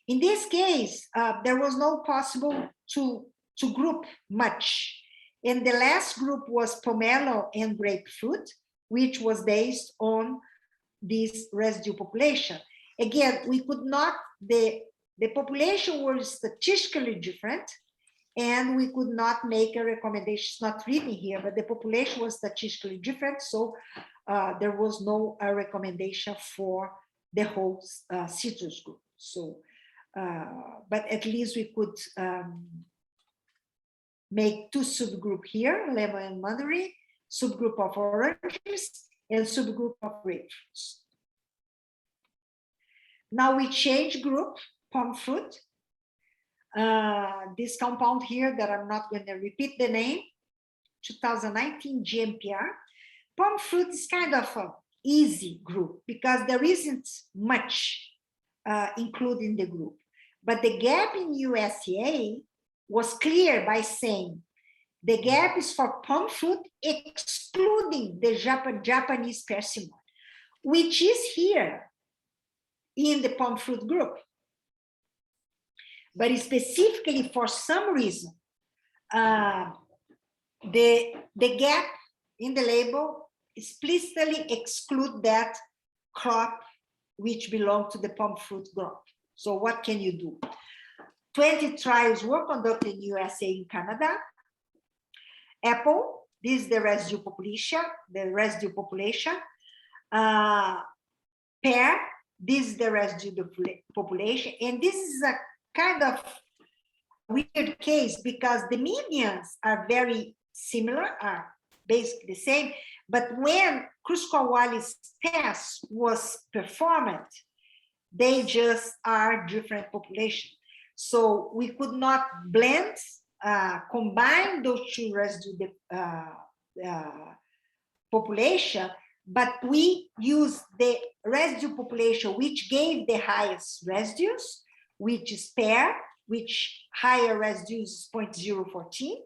[SPEAKER 5] In this case, there was no possible to group much. And the last group was pomelo and grapefruit, which was based on this residue population. Again, we could not, the population was statistically different, and we could not make a recommendation. It's not written here, but the population was statistically different, so there was no recommendation for the whole citrus group. So, but at least we could make 2 subgroups here, lemon and mandarin, subgroup of oranges, and subgroup of grapefruits. Now we change group, palm fruit. This compound here that I'm not going to repeat the name, 2019 GMPR. Palm fruit is kind of an easy group because there isn't much included in the group. But the gap in USDA was clear by saying the gap is for palm fruit excluding the Japanese persimmon, which is here in the palm fruit group. But specifically for some reason, the gap in the label explicitly exclude that crop which belong to the palm fruit group. So what can you do? 20 trials were conducted in USA and Canada. Apple, this is the residue population, Pear, this is the residue population, and this is a kind of weird case because the medians are very similar, are basically the same, but when Kruskal-Wallis test was performed, they just are different population. So we could not blend, combine those 2 residue population, but we use the residue population which gave the highest residues, which is pear, which higher residues is 0.014,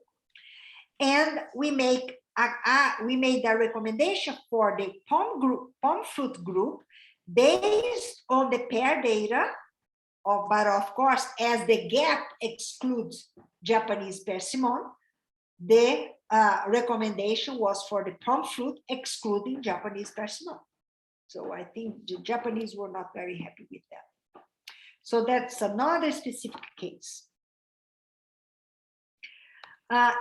[SPEAKER 5] and we made a recommendation for the palm fruit group based on the pear data, but of course, as the gap excludes Japanese persimmon, the recommendation was for the palm fruit excluding Japanese persimmon. So I think the Japanese were not very happy with that. So that's another specific case.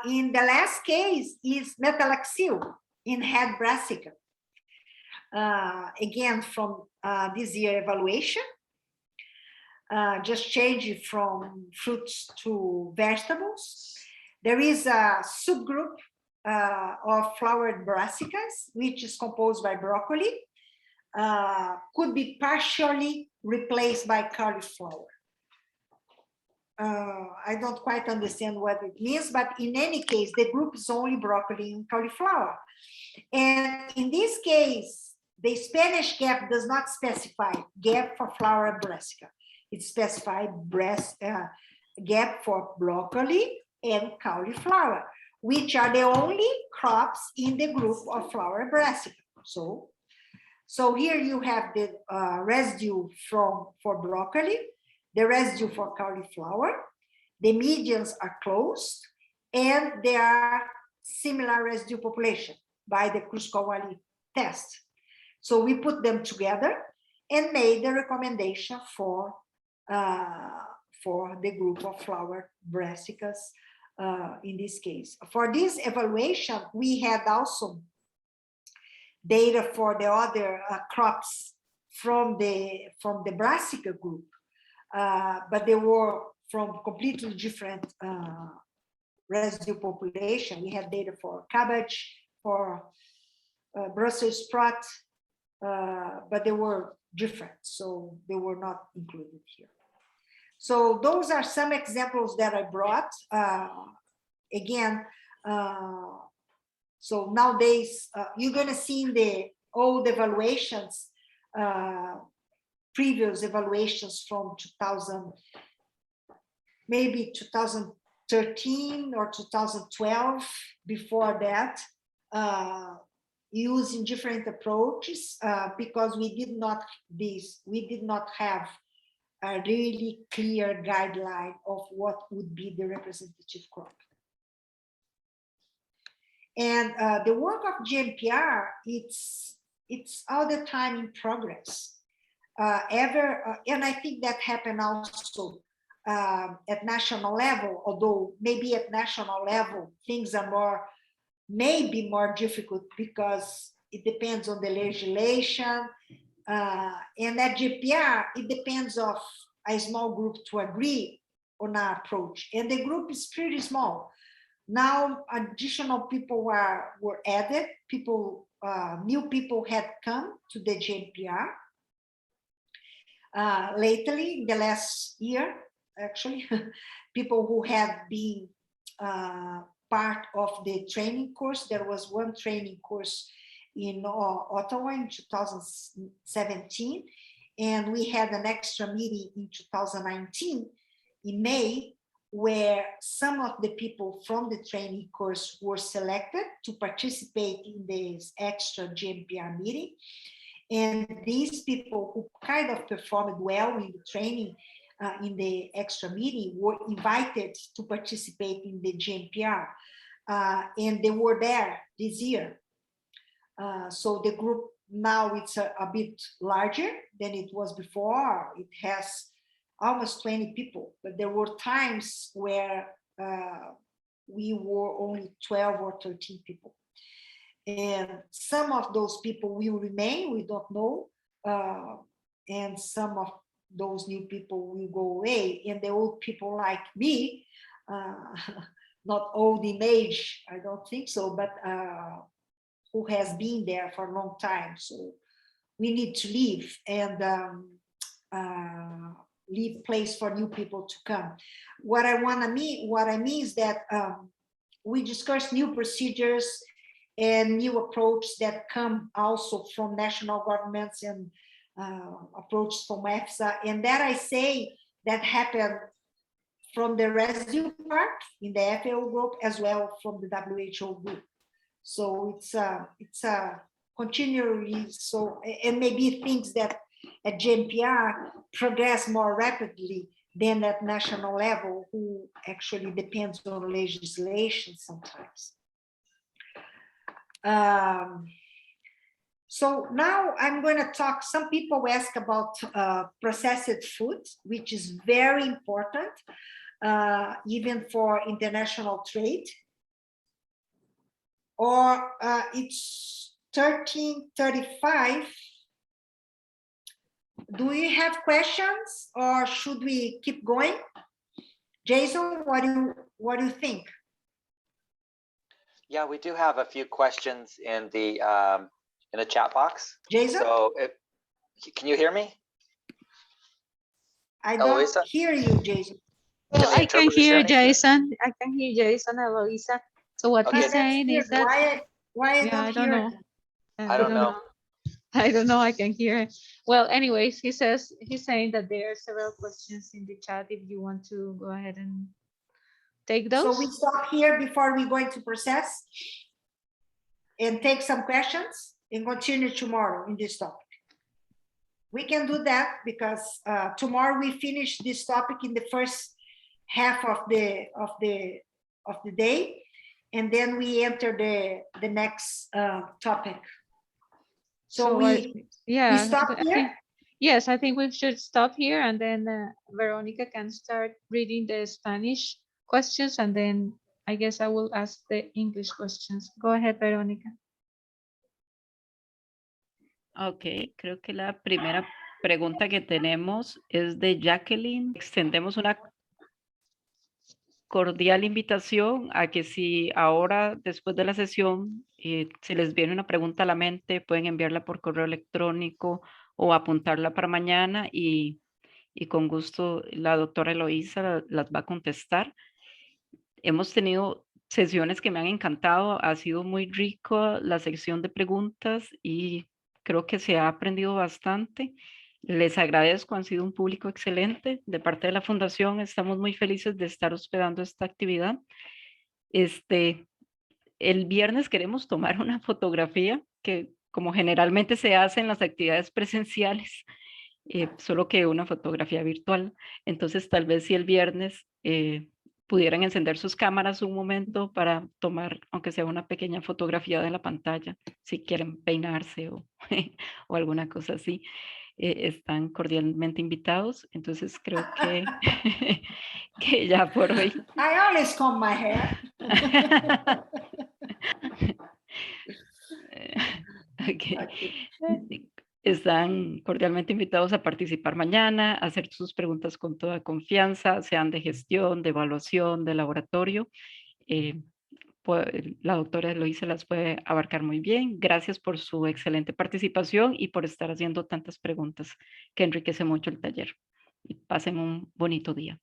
[SPEAKER 5] In the last case is metalaxyl in head brassica. Again, from this year evaluation, just changing from fruits to vegetables. There is a subgroup of flowered brassicas, which is composed by broccoli, could be partially replaced by cauliflower. I don't quite understand what it means, but in any case, the group is only broccoli and cauliflower. And in this case, the Spanish gap does not specify gap for flowered brassica. It specifies gap for broccoli and cauliflower, which are the only crops in the group of flowered brassica. So here you have the residue for broccoli, the residue for cauliflower, the medians are closed, and there are similar residue population by the Kruskal-Wallis test. So we put them together and made the recommendation for the group of flower brassicas in this case. For this evaluation, we had also data for the other crops from the brassica group, but they were from completely different residue population. We had data for cabbage, for Brussels sprout, but they were different, so they were not included here. So those are some examples that I brought. Again, so nowadays, you're going to see in the old evaluations, previous evaluations from 2000, maybe 2013 or 2012, before that, using different approaches because we did not have a really clear guideline of what would be the representative crop. And the work of GMPR, it's all the time in progress. And I think that happened also at national level, although maybe at national level things are maybe more difficult because it depends on the legislation. And at GPR, it depends of a small group to agree on an approach. And the group is pretty small. Now, additional people were added. New people had come to the GPR. Lately, in the last year, actually, people who had been part of the training course. There was one training course in Ottawa in 2017, and we had an extra meeting in 2019 in May, where some of the people from the training course were selected to participate in this extra GMPR meeting. And these people who kind of performed well in the training in the extra meeting were invited to participate in the GMPR, and they were there this year. So the group now it's a bit larger than it was before. It has almost 20 people, but there were times where we were only 12 or 13 people. And some of those people will remain, we don't know. And some of those new people will go away. And the old people like me, not old in age, I don't think so, but who has been there for a long time. So we need to leave and leave place for new people to come. What I mean is that we discuss new procedures and new approach that come also from national governments and approach from EFSA. And that I say that happened from the residue part in the FAO group as well from the WHO group. So it's a continually, so, and maybe things that at GMPR progress more rapidly than at national level, who actually depends on legislation sometimes. So now I'm going to talk, some people ask about processed food, which is very important, even for international trade. Or it's 13:35. Do you have questions or should we keep going? Jason, what do you think?
[SPEAKER 4] Yeah, we do have a few questions in the chat box.
[SPEAKER 5] Jason?
[SPEAKER 4] So can you hear me?
[SPEAKER 5] I don't
[SPEAKER 4] Eloisa?
[SPEAKER 5] hear you, Jason.
[SPEAKER 6] Well, I can hear
[SPEAKER 4] me?
[SPEAKER 6] Jason. I can hear Jason, Eloisa. So what
[SPEAKER 4] Okay.
[SPEAKER 6] he's saying is that
[SPEAKER 5] Why I
[SPEAKER 6] yeah,
[SPEAKER 5] don't
[SPEAKER 6] I don't
[SPEAKER 5] hear
[SPEAKER 6] know.
[SPEAKER 5] it?
[SPEAKER 4] I don't know.
[SPEAKER 6] I don't know. I can hear it. Well, anyways, he's saying that there are several questions in the chat. If you want to go ahead and take those.
[SPEAKER 5] So we stop here before we go into process and take some questions and continue tomorrow in this topic. We can do that because tomorrow we finish this topic in the first half of the day, and then we enter the next topic. So we stop here.
[SPEAKER 6] Yes, I think we should stop here and then Veronica can start reading the Spanish questions and then I guess I will ask the English questions. Go ahead, Veronica.
[SPEAKER 1] Ok, creo que la primera pregunta que tenemos es de Jacqueline. Extendemos una cordial invitación a que si ahora, después de la sesión, se les viene una pregunta a la mente, pueden enviarla por correo electrónico o apuntarla para mañana y con gusto la doctora Eloisa las va a contestar. Hemos tenido sesiones que me han encantado, ha sido muy rico la sección de preguntas y creo que se ha aprendido bastante. Les agradezco, han sido un público excelente. De parte de la Fundación estamos muy felices de estar hospedando esta actividad. El viernes queremos tomar una fotografía que como generalmente se hace en las actividades presenciales, solo que una fotografía virtual. Entonces tal vez si el viernes pudieran encender sus cámaras un momento para tomar, aunque sea una pequeña fotografía de la pantalla, si quieren peinarse o, o alguna cosa así, están cordialmente invitados. Entonces creo que, que ya por hoy.
[SPEAKER 5] I always comb my hair.
[SPEAKER 1] Okay. Están cordialmente invitados a participar mañana, a hacer sus preguntas con toda confianza, sean de gestión, de evaluación, de laboratorio. La doctora Eloisa las puede abarcar muy bien. Gracias por su excelente participación y por estar haciendo tantas preguntas que enriquece mucho el taller. Y pasen un bonito día.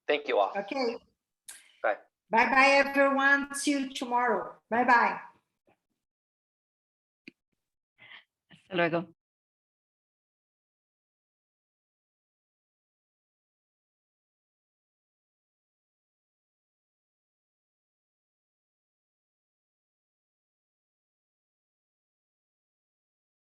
[SPEAKER 4] Thank you all.
[SPEAKER 5] Okay.
[SPEAKER 4] Bye.
[SPEAKER 5] Bye bye, everyone. See you tomorrow. Bye bye.
[SPEAKER 1] Hasta luego.